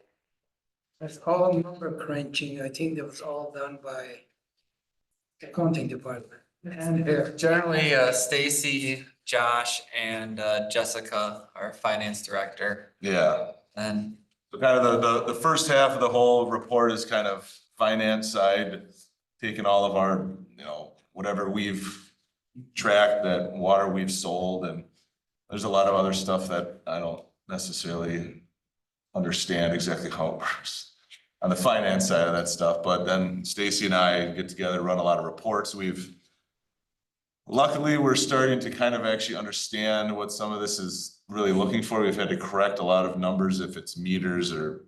That's all number crunching. I think that was all done by the accounting department. And here, generally, Stacy, Josh, and Jessica, our finance director, Yeah, and so kind of the first half of the whole report is kind of finance side, taking all of our, whatever we've tracked, that water we've sold, and there's a lot of other stuff that I don't necessarily understand exactly how it works on the finance side of that stuff, but then Stacy and I get together, run a lot of reports. Luckily, we're starting to kind of actually understand what some of this is really looking for. We've had to correct a lot of numbers if it's meters or.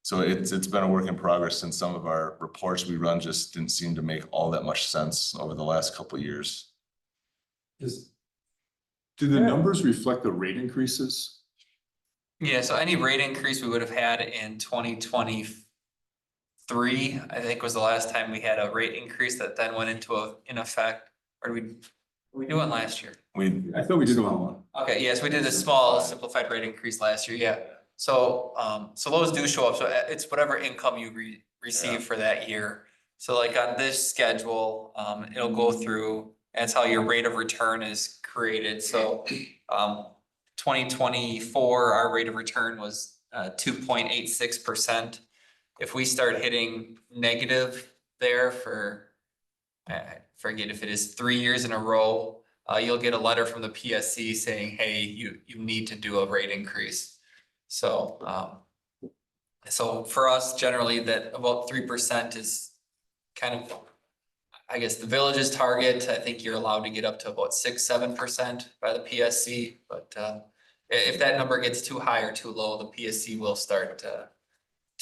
So it's been a work in progress, and some of our reports we run just didn't seem to make all that much sense over the last couple of years. Do the numbers reflect the rate increases? yeah, so any rate increase we would have had in 2023, I think was the last time we had a rate increase that then went in effect. Or we doing last year? I thought we did one. Okay, yes, we did a small simplified rate increase last year, yeah. So, so those do show up, so it's whatever income you receive for that year. So like on this schedule, it'll go through, that's how your rate of return is created, so, 2024, our rate of return was, 2.86%. If we start hitting negative there for, I forget if it is 3 years in a row, you'll get a letter from the PSC saying, hey, you need to do a rate increase. So, so for us, generally that about 3% is kind of, I guess, the village's target. I think you're allowed to get up to about 6-7% by the PSC, but if that number gets too high or too low, the PSC will start to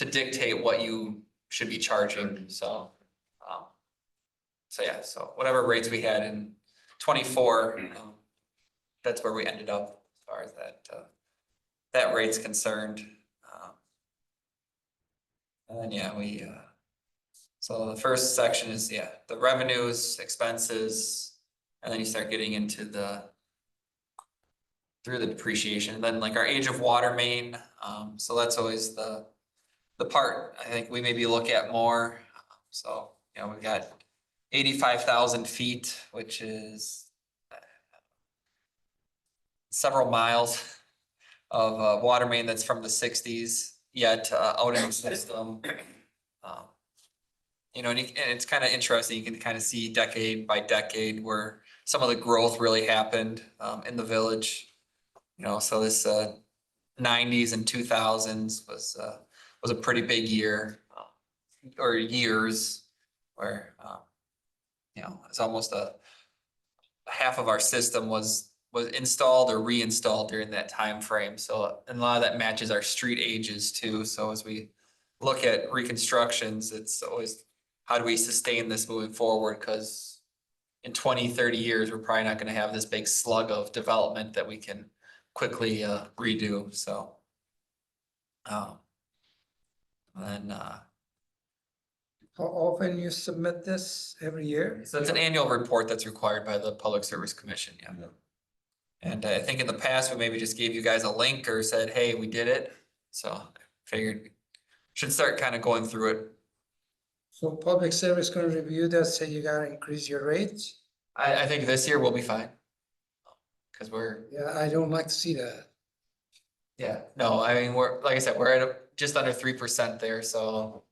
dictate what you should be charging, so. So yeah, so whatever rates we had in 24, that's where we ended up as far as that rate's concerned. And then, yeah, so the first section is, yeah, the revenues, expenses, and then you start getting into through the depreciation, and then like our age of water main, so that's always the part I think we maybe look at more. So, you know, we've got 85,000 feet, which is several miles of water main that's from the 60s yet out in the system. You know, and it's kind of interesting. You can kind of see decade by decade where some of the growth really happened in the village. You know, so this 90s and 2000s was a pretty big year or years where you know, it's almost a half of our system was installed or reinstalled during that time frame. So, and a lot of that matches our street ages too. So as we look at reconstructions, it's always, how do we sustain this moving forward? Because in 20, 30 years, we're probably not gonna have this big slug of development that we can quickly redo, so. And How often you submit this every year? so it's an annual report that's required by the Public Service Commission, yeah. And I think in the past, we maybe just gave you guys a link or said, hey, we did it. So I figured should start kind of going through it. So public service gonna review that, say you gotta increase your rates? I think this year we'll be fine. Cause Yeah, I don't like to see that. yeah, no, I mean, like I said, we're at just under 3% there, so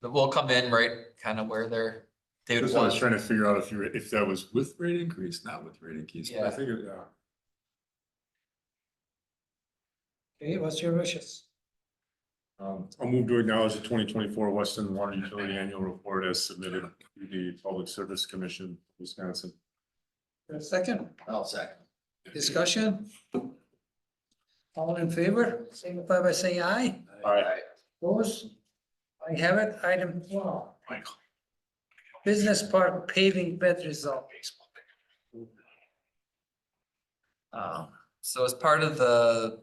we'll come in right kind of where they would That's what I was want. trying to figure out if that was with rate increase, not with rate increase, but I Yeah. figured, yeah. Okay, what's your wishes? I'll move to acknowledge the 2024 Weston Water Utility Annual Report as submitted to the Public Service Commission, Wisconsin. A second, I'll second. discussion? All in favor, signify by saying aye. Aye. Opposed? I have it, item 12. Michael. Business park paving bed results. So as part of the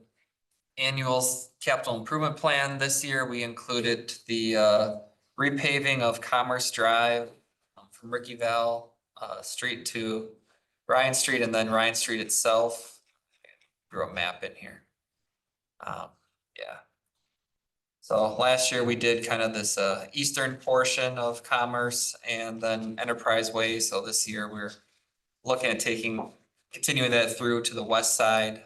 annual capital improvement plan this year, we included the repaving of Commerce Drive from Ricky Val Street to Ryan Street and then Ryan Street itself. Drew a map in here. Yeah. So last year we did kind of this eastern portion of Commerce and then Enterprise Way. So this year we're looking at continuing that through to the west side.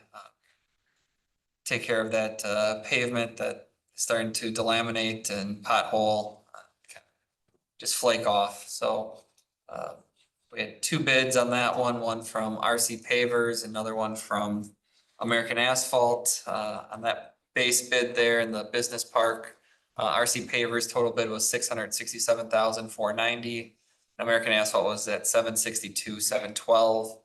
Take care of that pavement that is starting to delaminate and pothole, just flake off. So we had 2 bids on that one from RC Pavers, another one from American Asphalt. On that base bid there in the business park, RC Pavers total bid was $667,490. American Asphalt was at $762,712.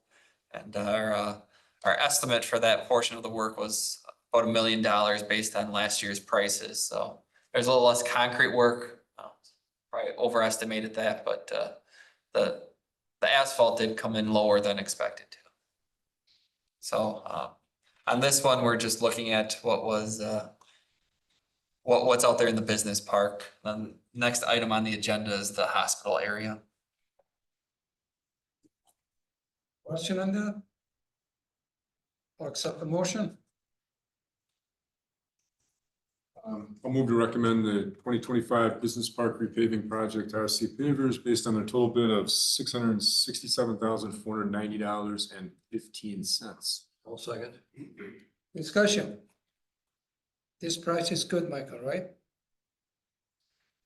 And our estimate for that portion of the work was about $1 million based on last year's prices. So there's a little less concrete work, probably overestimated that, but the asphalt did come in lower than expected to. So on this one, we're just looking at what's out there in the business park. Then next item on the agenda is the hospital area. Question on that? Or accept the motion? I'll move to recommend the 2025 Business Park repaving project to RC Pavers based on a total bid of $667,490.15. I'll second. Discussion. This price is good, Michael, right?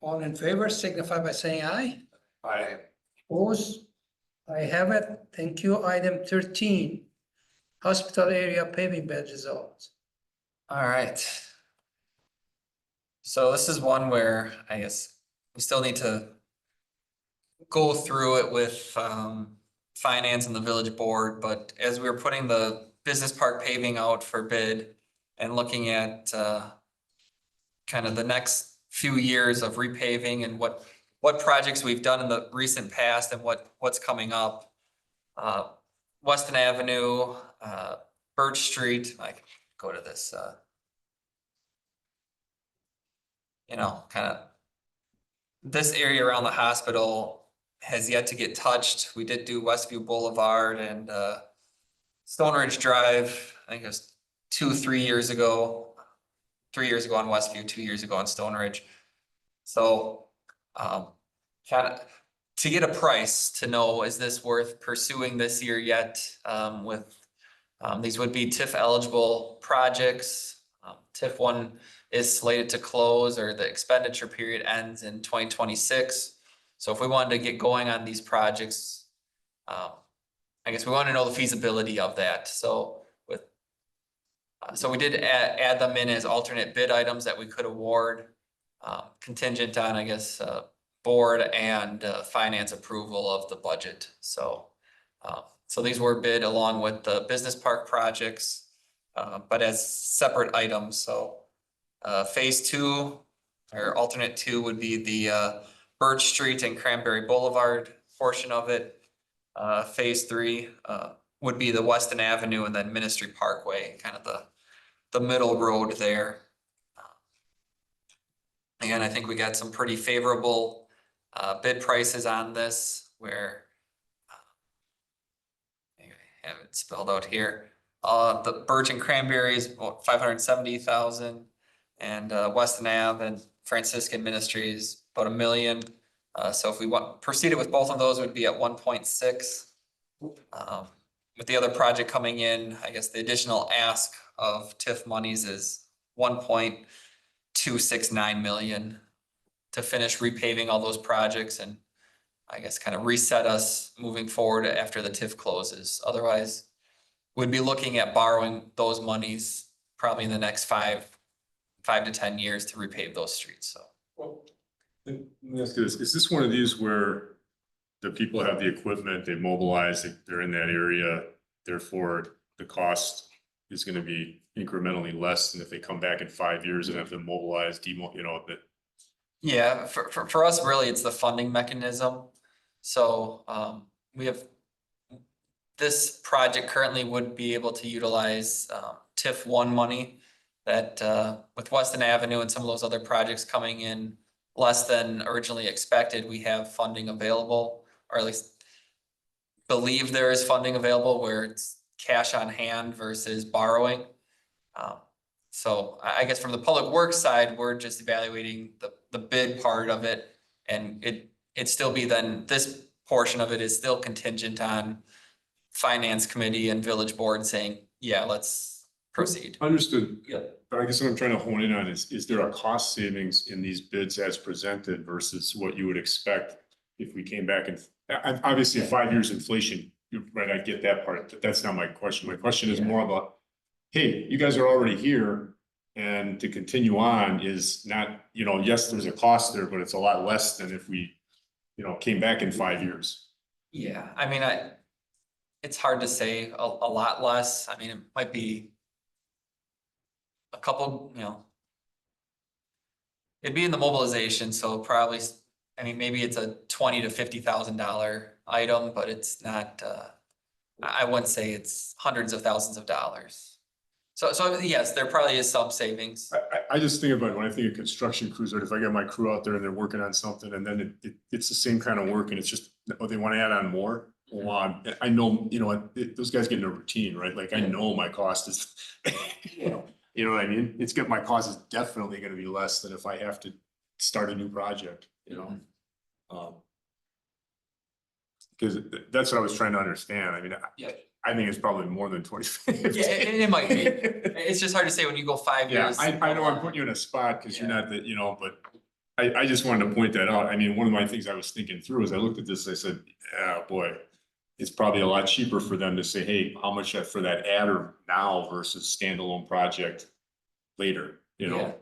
All in favor, signify by saying aye. Aye. Opposed? I have it. Thank you. Item 13, hospital area paving bed results. All right. So this is one where I guess we still need to go through it with finance and the village board, but as we were putting the business park paving out for bid and looking at kind of the next few years of repaving and what projects we've done in the recent past and what's coming up. Weston Avenue, Birch Street, I can go to this, kind of this area around the hospital has yet to get touched. We did do Westview Boulevard and Stone Ridge Drive, I think it was 3 years ago. 3 years ago on Westview, 2 years ago on Stone Ridge. So kind of to get a price to know, is this worth pursuing this year yet? With these would be TIF eligible projects. TIF 1 is slated to close, or the expenditure period ends in 2026. So if we wanted to get going on these projects, I guess we want to know the feasibility of that. So we did add them in as alternate bid items that we could award, contingent on, I guess, board and finance approval of the budget. So these were bid along with the business park projects, but as separate items. So phase 2 or alternate 2 would be the Birch Street and Cranberry Boulevard portion of it. Phase 3 would be the Weston Avenue and then Ministry Parkway, kind of the middle road there. Again, I think we got some pretty favorable bid prices on this, where I have it spelled out here. The Birch and Cranberry is about 570,000, and Weston Ave and Franciscan Ministries about $1 million. So if we proceeded with both of those, it would be at 1.6. With the other project coming in, I guess the additional ask of TIF monies is 1.269 million to finish repaving all those projects and I guess kind of reset us moving forward after the TIF closes. Otherwise, we'd be looking at borrowing those monies probably in the next 5 to 10 years to repave those streets. So. Well, let me ask you this, is this one of these where the people have the equipment, they mobilize, they're in that area, therefore the cost is gonna be incrementally less than if they come back in 5 years and have to mobilize, that. Yeah, for us, really, it's the funding mechanism. So we have this project currently would be able to utilize TIF 1 money that with Weston Avenue and some of those other projects coming in less than originally expected, we have funding available, or at least believe there is funding available where it's cash on hand versus borrowing. So I guess from the public works side, we're just evaluating the bid part of it, and it'd still be then, this portion of it is still contingent on finance committee and village board saying, yeah, let's proceed. Understood. Yeah. But I guess what I'm trying to hone in on is there a cost savings in these bids as presented versus what you would expect if we came back and, obviously 5 years inflation, you're right, I get that part, but that's not my question. My question is more about, hey, you guys are already here, and to continue on is not, yes, there's a cost there, but it's a lot less than if we, came back in 5 years. Yeah, I mean, it's hard to say a lot less. I mean, it might be a couple, it'd be in the mobilization, so probably, I mean, maybe it's a $20,000 to $50,000 item, but it's not, I wouldn't say it's hundreds of thousands of dollars. So yes, there probably is some savings. I just think about it when I think of construction crews, or if I got my crew out there and they're working on something and then it's the same kind of work and it's just, they want to add on more. Well, I know, those guys get in a routine, right? Like I know my cost is, you know what I mean? My cost is definitely going to be less than if I have to start a new project, because that's what I was trying to understand. I mean, Yeah. I think it's probably more than 20. Yeah, it might be. It's just hard to say when you go 5 Yeah, years. I know I'm putting you in a spot because you're not that, but I just wanted to point that out. I mean, one of my things I was thinking through as I looked at this, I said, oh boy, it's probably a lot cheaper for them to say, hey, how much for that adder now versus standalone project later, you Yeah. know?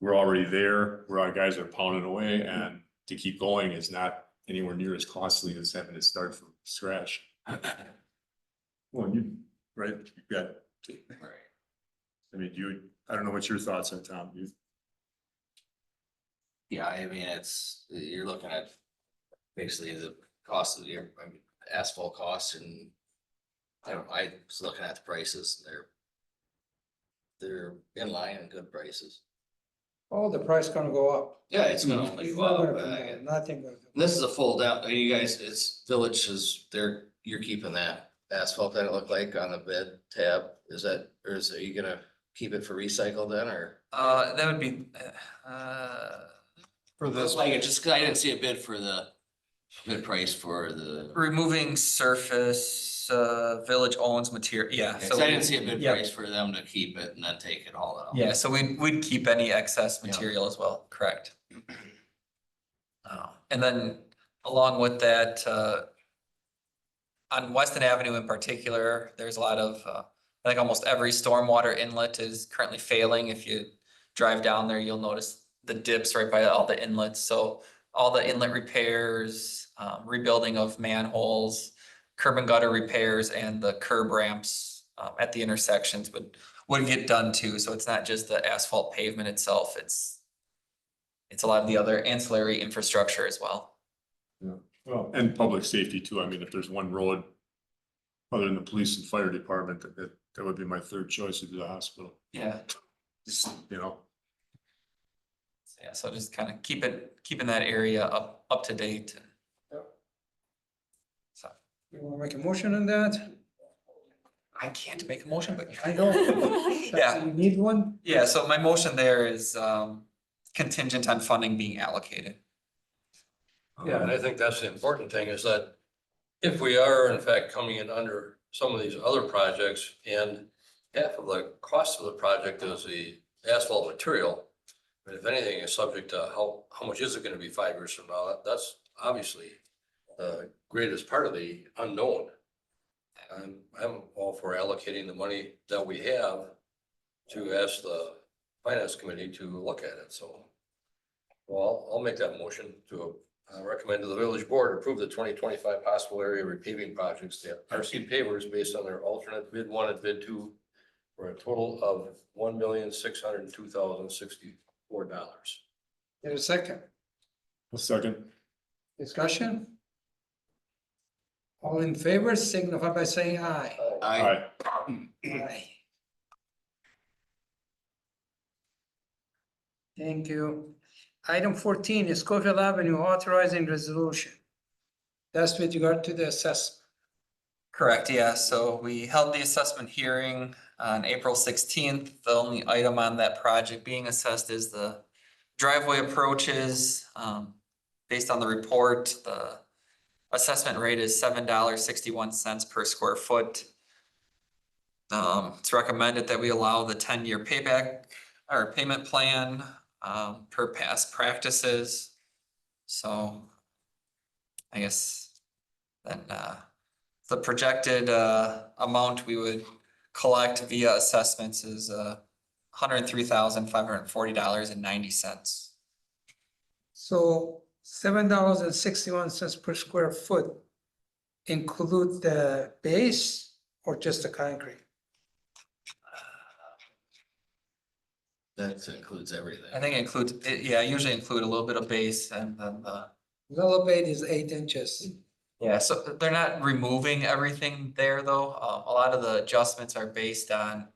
We're already there, where our guys are pounding away, and to keep going is not anywhere near as costly as having to start from scratch. Well, you, right, you got, I mean, I don't know what your thoughts are, Tom. Yeah, I mean, you're looking at basically the cost of your, I mean, asphalt costs and I was looking at the prices, and they're in line and good prices. Oh, the price gonna go up. Yeah, it's gonna only It's go not up. gonna come down, nothing gonna. This is a full down, you guys, it's village is, you're keeping that asphalt that it looked like on the bid tab, or are you gonna keep it for recycle then, or? That would be, for Looks like it, just 'cause I didn't see a bid for the bid price for the. removing surface, village owns material, yeah. Okay, So 'cause I didn't see a bid Yep. price for them to keep it and then take it all out. Yeah, so we'd keep any excess Yeah. material as well, correct? And then along with that, on Weston Avenue in particular, there's a lot of, I think almost every stormwater inlet is currently failing. If you drive down there, you'll notice the dips right by all the inlets. So all the inlet repairs, rebuilding of manholes, curb and gutter repairs, and the curb ramps at the intersections would get done too. So it's not just the asphalt pavement itself, it's a lot of the other ancillary infrastructure as well. Well, and public safety too. I mean, if there's one road, other than the police and fire department, that would be my third choice to do the hospital. Yeah. Just, you know, Yeah, so just kind of keeping that area up to date. So You wanna make a motion on that? I can't make a motion, but I don't. Yeah. You need one? yeah, so my motion there is contingent on funding being allocated. Yeah, and I think that's the important thing is that if we are in fact coming in under some of these other projects and half of the cost of the project is the asphalt material. But if anything is subject to how much is it gonna be 5 years from now, that's obviously the greatest part of the unknown. I'm all for allocating the money that we have to ask the finance committee to look at it, so. Well, I'll make that motion to recommend to the village board approve the 2025 possible area repaving projects to RC pavers based on their alternate bid 1 and bid 2 for a total of $1,602,064. There's a second. a second. Discussion? All in favor, signify by saying aye. I, Aye. Thank you. Item 14 is Schofield Avenue authorizing resolution. That's with regard to the assessment. Correct, yeah, so we held the assessment hearing on April 16th. The only item on that project being assessed is the driveway approaches. Based on the report, the assessment rate is $7.61 per square foot. It's recommended that we allow the 10-year payback or payment plan per past practices. So I guess then the projected amount we would collect via assessments is $103,540.90. So $7.61 per square foot include the base or just the concrete? that includes everything. I think it includes, yeah, I usually include a little bit of base and then Elevate is 8 inches. yeah, so they're not removing everything there though. A lot of the adjustments are based on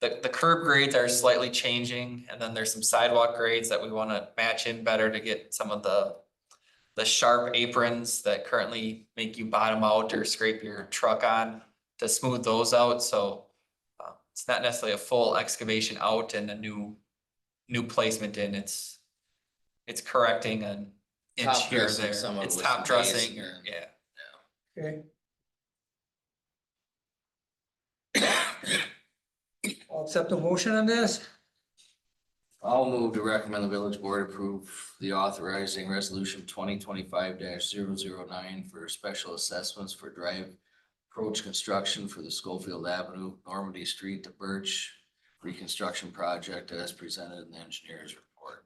the curb grades are slightly changing, and then there's some sidewalk grades that we want to match in better to get some of the sharp aprons that currently make you bottom out or scrape your truck on to smooth those out. So it's not necessarily a full excavation out and a new placement in. It's correcting an inch Top here or dressing there. some of It's it with top the base dressing, or and- yeah. Okay. I'll accept the motion on this. I'll move to recommend the village board approve the authorizing resolution 2025-009 for special assessments for drive approach construction for the Schofield Avenue, Normandy Street to Birch reconstruction project as presented in the engineer's report.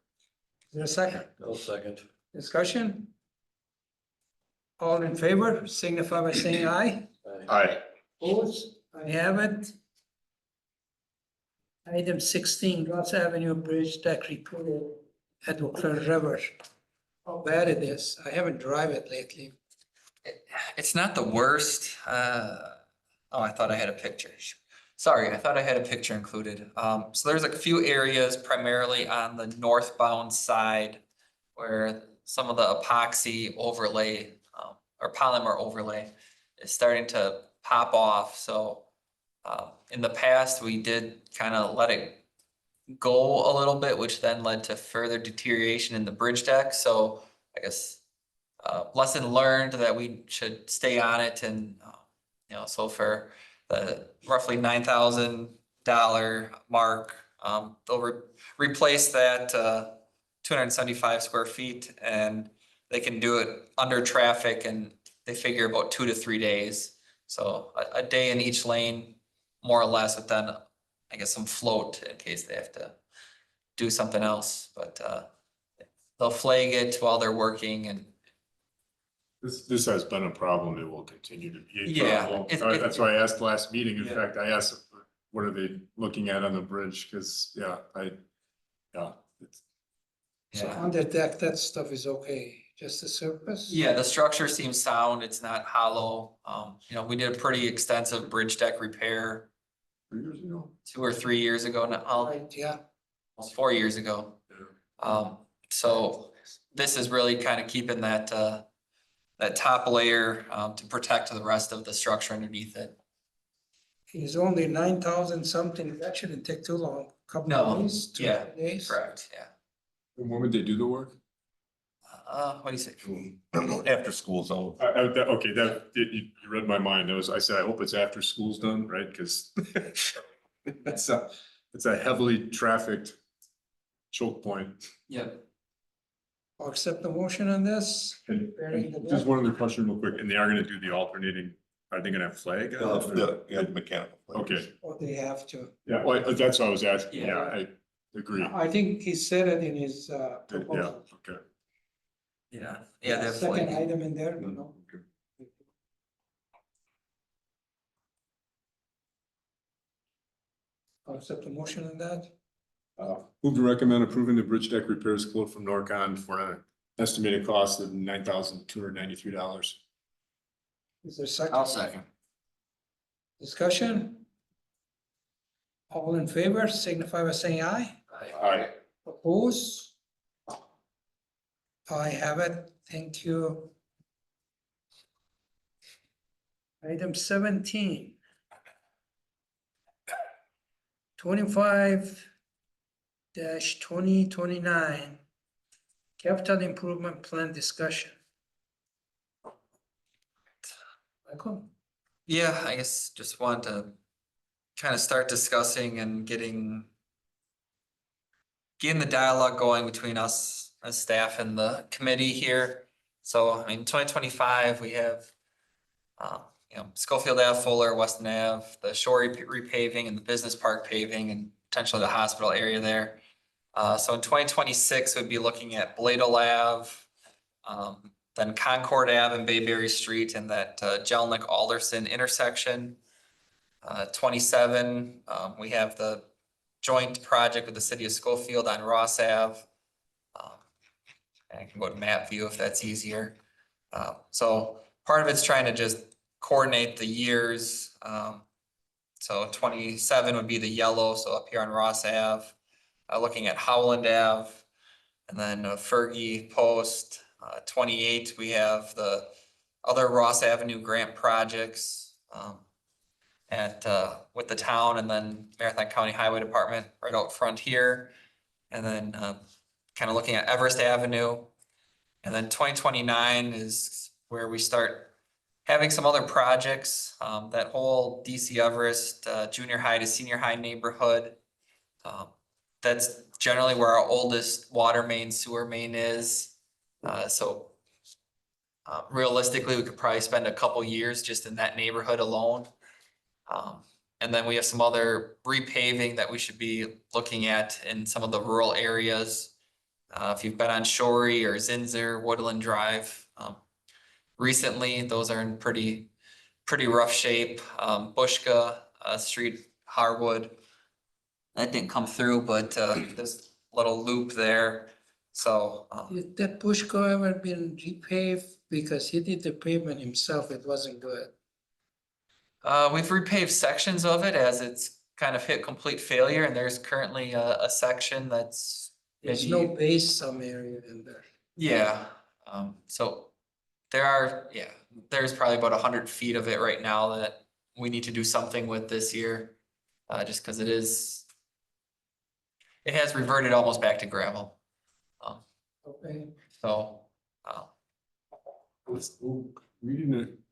Is there a second? No second. Discussion? All in favor, signify by saying aye. Aye. Opposed? I have it. Item 16, Ross Avenue Bridge deck repair at Oakland River. How bad it is. I haven't drive it lately. It's not the worst. Oh, I thought I had a picture. Sorry, I thought I had a picture included. So there's a few areas primarily on the northbound side where some of the epoxy overlay, or polymer overlay is starting to pop off. So in the past, we did kind of let it go a little bit, which then led to further deterioration in the bridge deck. So I guess lesson learned that we should stay on it, and so for the roughly $9,000 mark, they'll replace that 275 square feet, and they can do it under traffic, and they figure about 2 to 3 days. So a day in each lane, more or less, with then I guess some float in case they have to do something else, but they'll flag it while they're working. And This has been a problem. It will continue to be a Yeah, problem. it's- That's why I asked last meeting. In Yeah. fact, I asked, what are they looking at on the bridge? Cause it's, So yeah. on the deck, that stuff is okay, just the surface? Yeah, the structure seems sound. It's not hollow. We did a pretty extensive bridge deck repair 3 years ago. 2 or 3 years ago now, Right, yeah. almost 4 years ago. So this is really kind of keeping that top layer to protect the rest of the structure underneath it. It's only 9,000 something. That shouldn't take too long. Couple No, of days, 2 yeah, days. Correct, yeah. And when would they do the work? What do you say? After school's out. Okay, you read my mind. I said, I hope it's after school's done, right? Cause it's a heavily trafficked choke point. Yep. I'll accept the motion on this. And Burying the just deck. one other question real quick, and they are gonna do the alternating, are they gonna have flag? The mechanical. Okay, Or they have to. yeah, well, that's what I was asking, Yeah. yeah, I agree, I think he said it in his yeah, proposal. okay. Yeah, yeah, they're Second flagging. item in there, you know. Okay. I'll accept the motion on that. Move to recommend approving the bridge deck repairs quote from Norcon for an estimated cost of $9,293. Is there a second? I'll second. Discussion? All in favor, signify by saying aye. Aye. Oppose? I have it. Thank you. Item 17. 25-2029. Capital Improvement Plan discussion. Michael? Yeah, I guess just want to kind of start discussing and getting the dialogue going between us as staff and the committee here. So, 2025, we have, Schofield Ave, Fuller, Weston Ave, the shore repaving and the business park paving and potentially the hospital area there. So in 2026, we'd be looking at Bladel Ave, then Concord Ave and Bayberry Street and that Jelnik Alderson intersection. 27, we have the joint project with the city of Schofield on Ross Ave. And I can go to map view if that's easier. So part of it's trying to just coordinate the years. So 27 would be the yellow, so up here on Ross Ave, looking at Howland Ave, and then Fergie Post. 28, we have the other Ross Avenue grant projects with the town, and then Marathon County Highway Department right out front here. And then kind of looking at Everest Avenue. And then 2029 is where we start having some other projects, that whole DC Everest junior high to senior high neighborhood. That's generally where our oldest water main, sewer main is. So realistically, we could probably spend a couple years just in that neighborhood alone. And then we have some other repaving that we should be looking at in some of the rural areas. If you've been on Shorey or Zinzer, Woodland Drive, recently, those are in pretty rough shape. Bushka, Street, Harwood. That didn't come through, but, this little loop there, so, Did that Bushko ever been repaved? Because he did the pavement himself, it wasn't good. we've repaved sections of it as it's kind of hit complete failure, and there's currently a section that's There's maybe, no base some area in there. yeah, so there's probably about 100 feet of it right now that we need to do something with this year. Just because it has reverted almost back to gravel. Okay, So,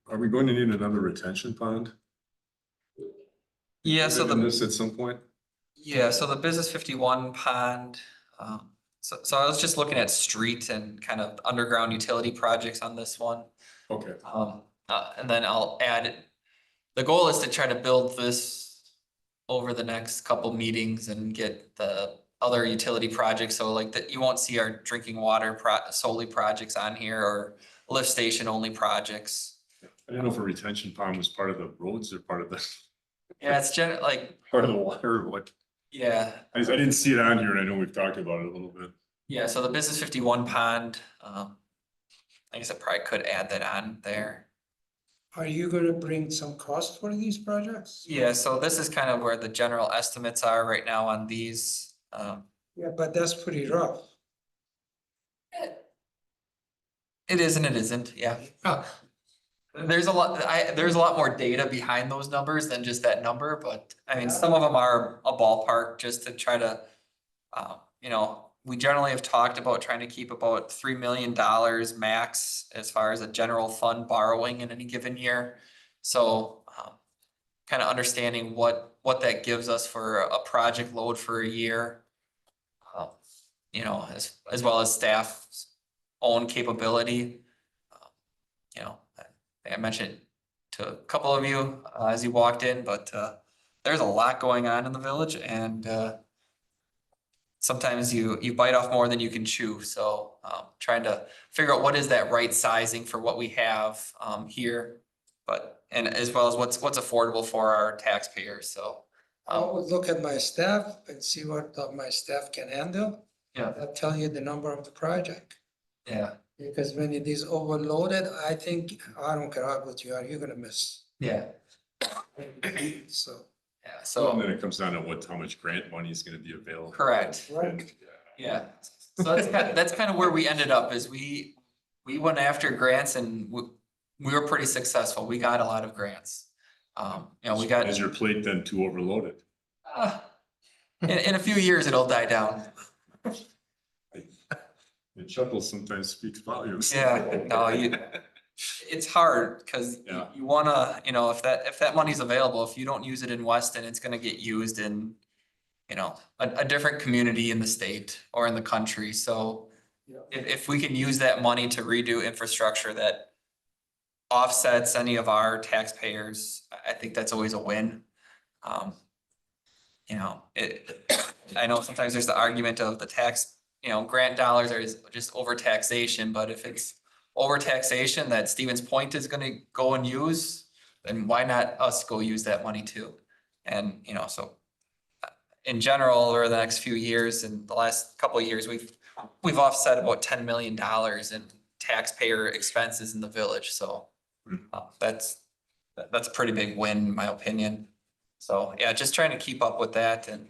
Are we going to need another retention pond? yeah, so In the, this at some point? yeah, so the Business 51 pond, so I was just looking at street and kind of underground utility projects on this one. Okay, And then I'll add, the goal is to try to build this over the next couple meetings and get the other utility projects, so like that, you won't see our drinking water solely projects on here or lift station only projects. I didn't know if a retention pond was part of the roads or part of the, Yeah, it's like, part of the water or what. yeah, I didn't see it on here and I know we've talked about it a little bit. yeah, so the Business 51 pond, I guess I probably could add that on there. are you gonna bring some cost for these projects? Yeah, so this is kind of where the general estimates are right now on these. Yeah, but that's pretty rough. It is and it isn't, yeah. Ah, There's a lot more data behind those numbers than just that number, but I mean, some of them are a ballpark just to try to. We generally have talked about trying to keep about $3 million max as far as a general fund borrowing in any given year. So, kind of understanding what that gives us for a project load for a year. As well as staff's own capability. I mentioned to a couple of you as you walked in, but there's a lot going on in the village, and sometimes you bite off more than you can chew. So trying to figure out what is that right sizing for what we have here, and as well as what's affordable for our taxpayers. So I would look at my staff and see what my staff can handle. yeah, I'll tell you the number of the project. yeah, Because when it is overloaded, I think, I don't care how good you are, you're gonna miss. yeah, So, yeah. And So then it comes down to how much grant money is gonna be available. correct. right, And, Yeah, so that's kind of where we ended up, is we went after grants, and we were pretty successful. We got a lot of grants. We got, Is your plate then too overloaded? in a few years, it'll die down. It chuckles sometimes speaks volumes. Yeah, no, it's hard, because Yeah. you wanna, if that money's available, if you don't use it in Weston, it's gonna get used in, a different community in the state or in the country. So yeah. if we can use that money to redo infrastructure that offsets any of our taxpayers, I think that's always a win. I know sometimes there's the argument of the tax, grant dollars are just over taxation, but if it's over taxation that Stevens Point is gonna go and use, then why not us go use that money too? And, so in general, over the next few years, and the last couple of years, we've offset about $10 million in taxpayer expenses in the village, so that's a pretty big win, in my opinion. So, yeah, just trying to keep up with that and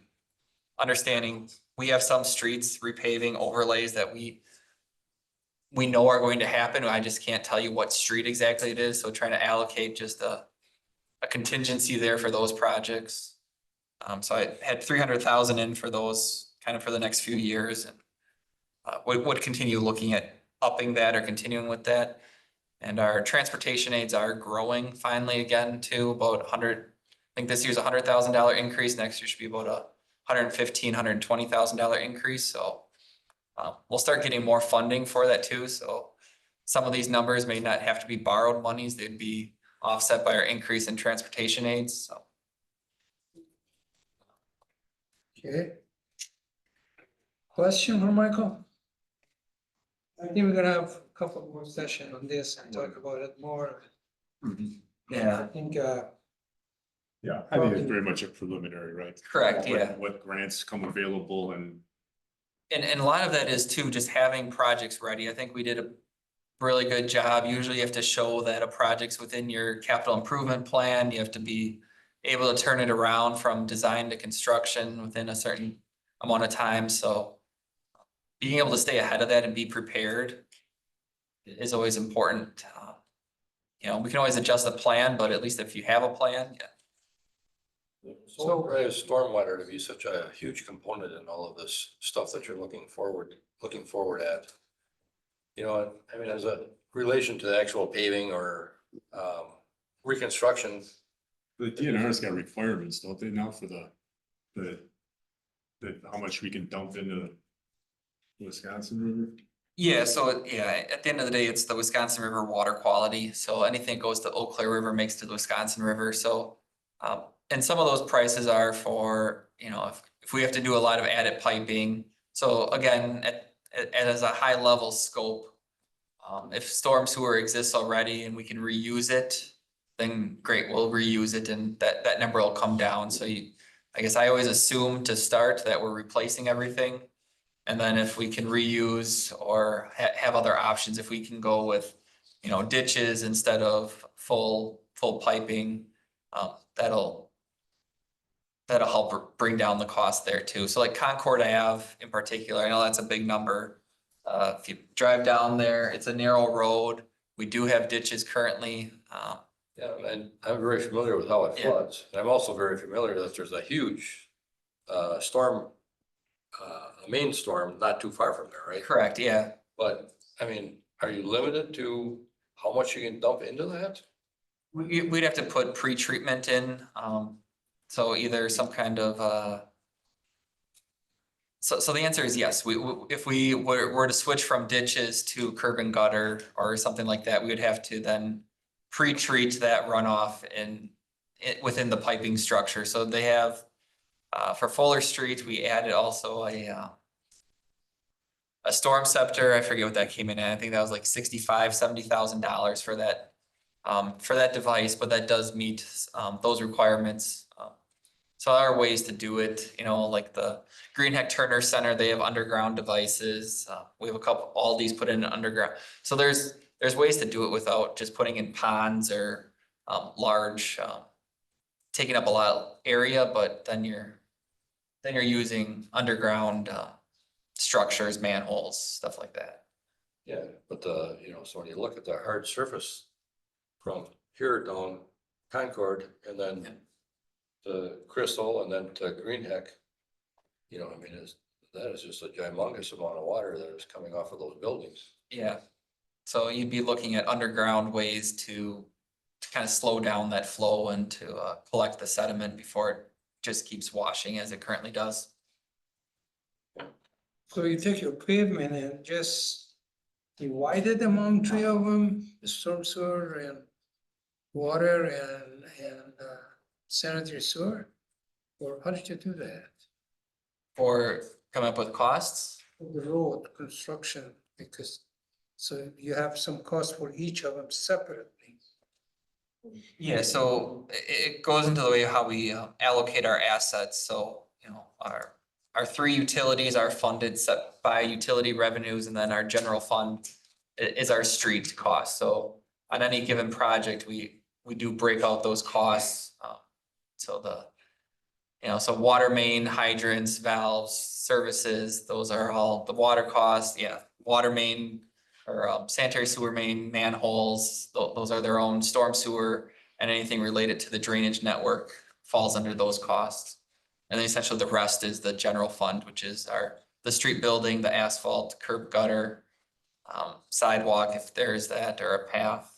understanding we have some streets repaving overlays that we know are going to happen. I just can't tell you what street exactly it is, so trying to allocate just a contingency there for those projects. So I had 300,000 in for those kind of for the next few years, and would continue looking at upping that or continuing with that. And our transportation aids are growing finally again to about 100. I think this year's $100,000 increase. Next year should be about $120,000 increase. So we'll start getting more funding for that too. So some of these numbers may not have to be borrowed monies; they'd be offset by our increase in transportation aids. So Okay. Question for Michael? I think we're gonna have a couple more sessions on this and talk about it more. Yeah, I think, Yeah, I think it's very much a preliminary, right? Correct, yeah. What grants come available and and a lot of that is too, just having projects ready. I think we did a really good job. Usually you have to show that a project's within your capital improvement plan. You have to be able to turn it around from design to construction within a certain amount of time, so being able to stay ahead of that and be prepared is always important. You know, we can always adjust the plan, but at least if you have a plan, yeah. So why is stormwater to be such a huge component in all of this stuff that you're looking forward at? You know, I mean, as a relation to the actual paving or reconstruction, the DNR's got requirements, don't they now for the how much we can dump into the Wisconsin River? Yeah, so yeah, at the end of the day, it's the Wisconsin River water quality. So anything goes to Eau Claire River makes to the Wisconsin River. So and some of those prices are for, you know, if we have to do a lot of added piping. So again, as a high level scope, if storm sewer exists already and we can reuse it, then great, we'll reuse it and that number will come down. So I guess I always assume to start that we're replacing everything. And then if we can reuse or have other options, if we can go with, you know, ditches instead of full piping, that'll help bring down the cost there too. So like Concord Ave in particular, I know that's a big number. If you drive down there, it's a narrow road. We do have ditches currently. yeah, and I'm very familiar with how it Yeah. floods. And I'm also very familiar that there's a huge storm, a main storm not too far from there, right? Correct, yeah. But I mean, are you limited to how much you can dump into that? We'd have to put pre-treatment in, so either some kind of, so the answer is yes, if we were to switch from ditches to curb and gutter or something like that, we would have to then pre-treat that runoff within the piping structure, so they have, for Fuller Street, we added also a storm scepter. I forget what that came in at, I think that was like $65,000-$70,000 for that device, but that does meet those requirements. So there are ways to do it, you know, like the Green Heck Turner Center, they have underground devices. We have a couple, all these put in underground. So there's ways to do it without just putting in ponds or large, taking up a lot of area, but then you're using underground structures, manholes, stuff like that. Yeah, but you know, so when you look at the hard surface from here down Concord and then to Crystal and then to Green Heck, you know, I mean, that is just a humongous amount of water that is coming off of those buildings. Yeah, so you'd be looking at underground ways to kind of slow down that flow and to collect the sediment before it just keeps washing as it currently does. So you take your pavement and just divide it among three of them, the storm sewer and water and sanitary sewer? Or how did you do that? For coming up with costs? The road construction, because, so you have some cost for each of them separately. Yeah, so it goes into the way how we allocate our assets, so, you know, our three utilities are funded set by utility revenues, and then our general fund is our street cost, so on any given project, we do break out those costs. So so water main, hydrants, valves, services, those are all the water costs, yeah, water main or sanitary sewer main, manholes, those are their own, storm sewer, and anything related to the drainage network falls under those costs. And then essentially the rest is the general fund, which is the street building, the asphalt, curb gutter, sidewalk, if there is that, or a path.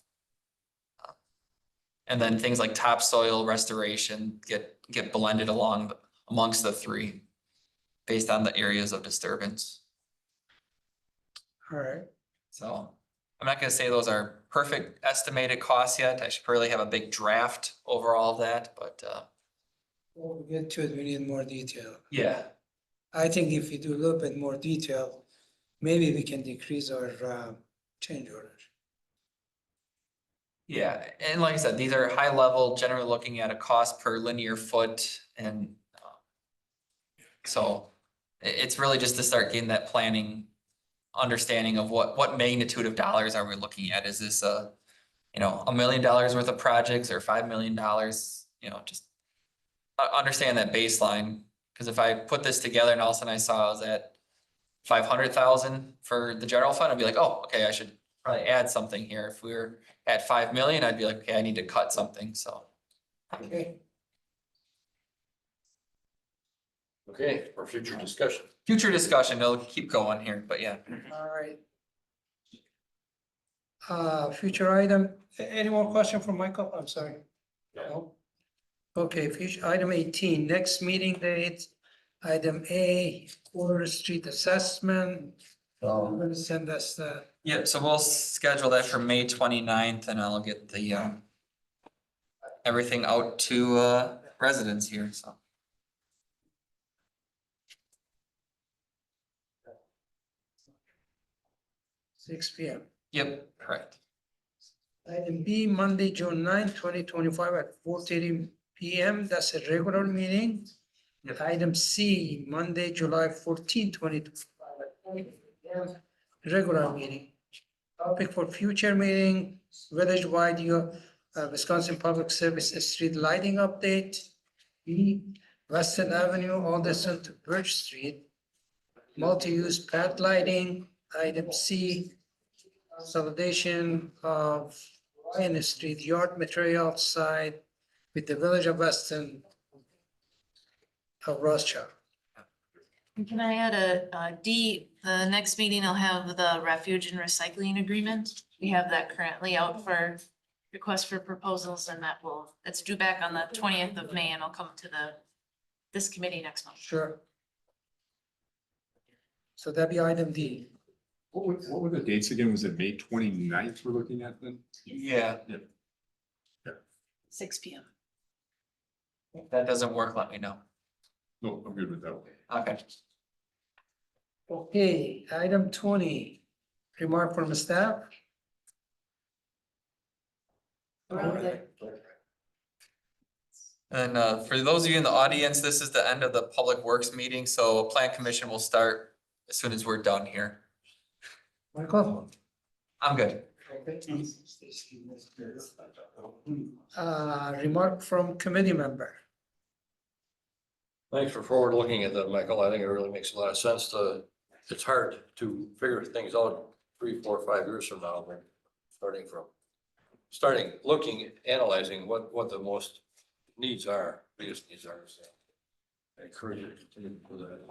And then things like topsoil restoration get blended amongst the three based on the areas of disturbance. All right. So I'm not gonna say those are perfect estimated costs yet. I should probably have a big draft over all of that, but When we get to it, we need more detail. yeah, I think if we do a little bit more detail, maybe we can decrease our change order. Yeah, and like I said, these are high level, generally looking at a cost per linear foot and so it's really just to start getting that planning understanding of what magnitude of dollars are we looking at? Is this $1 million worth of projects or $5 million? Just understand that baseline. Cause if I put this together and all of a sudden I saw I was at 500,000 for the general fund, I'd be like, oh, okay, I should probably add something here. If we were at 5 million, I'd be like, okay, I need to cut something, so. Okay, Okay, for future discussion. Future discussion, it'll keep going here, but yeah. all right. Future item, any more question from Michael? I'm sorry. No? Okay, future, item 18, next meeting date, item A, Water Street assessment. I'm gonna send us the, Yeah, so we'll schedule that for May 29th and I'll get the everything out to residents here, so. 6 P.M. Yep, correct. Item B, Monday, June 9, 2025 at 4:30 P.M. That's a regular meeting. Yep. Item C, Monday, July 14, 2025 at 4:30 p.m. Regular meeting. Topic for future meeting, village-wide Wisconsin Public Service street lighting update. B, Weston Avenue, Alderson to Birch Street. Multi-use path lighting. Item C, consolidation of Ryan Street yard material side with the village of Weston of Rothschild. Can I add a D, the next meeting I'll have the refuge and recycling agreement. We have that currently out for request for proposals and it's due back on the 20th of May and I'll come to this committee next month. Sure. So that'd be item D. What were the dates again? Was it May 29th we're looking at then? Yeah. 6 p.m. If that doesn't work, let me know. No, I'm good with that. Okay. Okay, item 20, remark from the staff. And for those of you in the audience, this is the end of the Public Works meeting, so Plan Commission will start as soon as we're done here. Michael? I'm good. Remark from committee member. Thanks for forward looking at that, Michael. I think it really makes a lot of sense it's hard to figure things out 3, 4, 5 years from now. We're analyzing what the most biggest needs are. So I encourage you to continue to do that.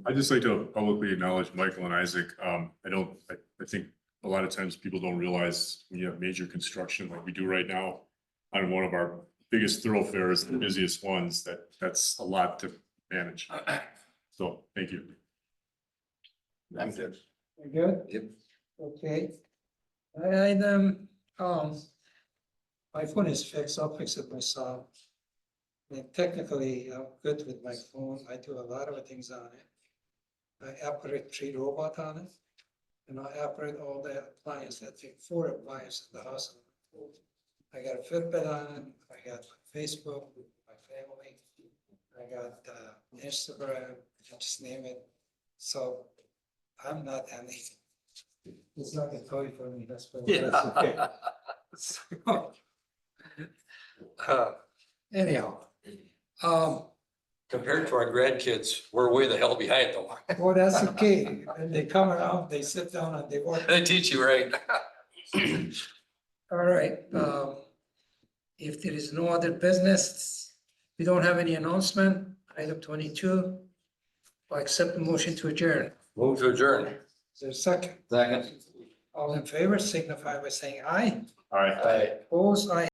I'd just like to publicly acknowledge Michael and Isaac. I think a lot of times people don't realize when you have major construction like we do right now on one of our biggest thoroughfares, the busiest ones, that's a lot to manage. So, thank you. I'm good. You good? Yep. Okay. Item, my phone is fixed, I'll fix it myself. And technically, I'm good with my phone, I do a lot of things on it. I operate 3 robots on it. And I operate all the appliances, I think 4 appliances in the house. I got a Fitbit on it, I got Facebook with my family. I got Instagram, just name it. So I'm not any. It's not a toy for me, that's okay. So, anyhow, Compared to our grandkids, we're way the hell behind though. well, that's okay. When they come around, they sit down and they work. They teach you right. All right, if there is no other business, we don't have any announcement, item 22. I accept the motion to adjourn. Move to adjourn. Is there a second? Second. All in favor signify by saying aye. All right. Opposed, aye.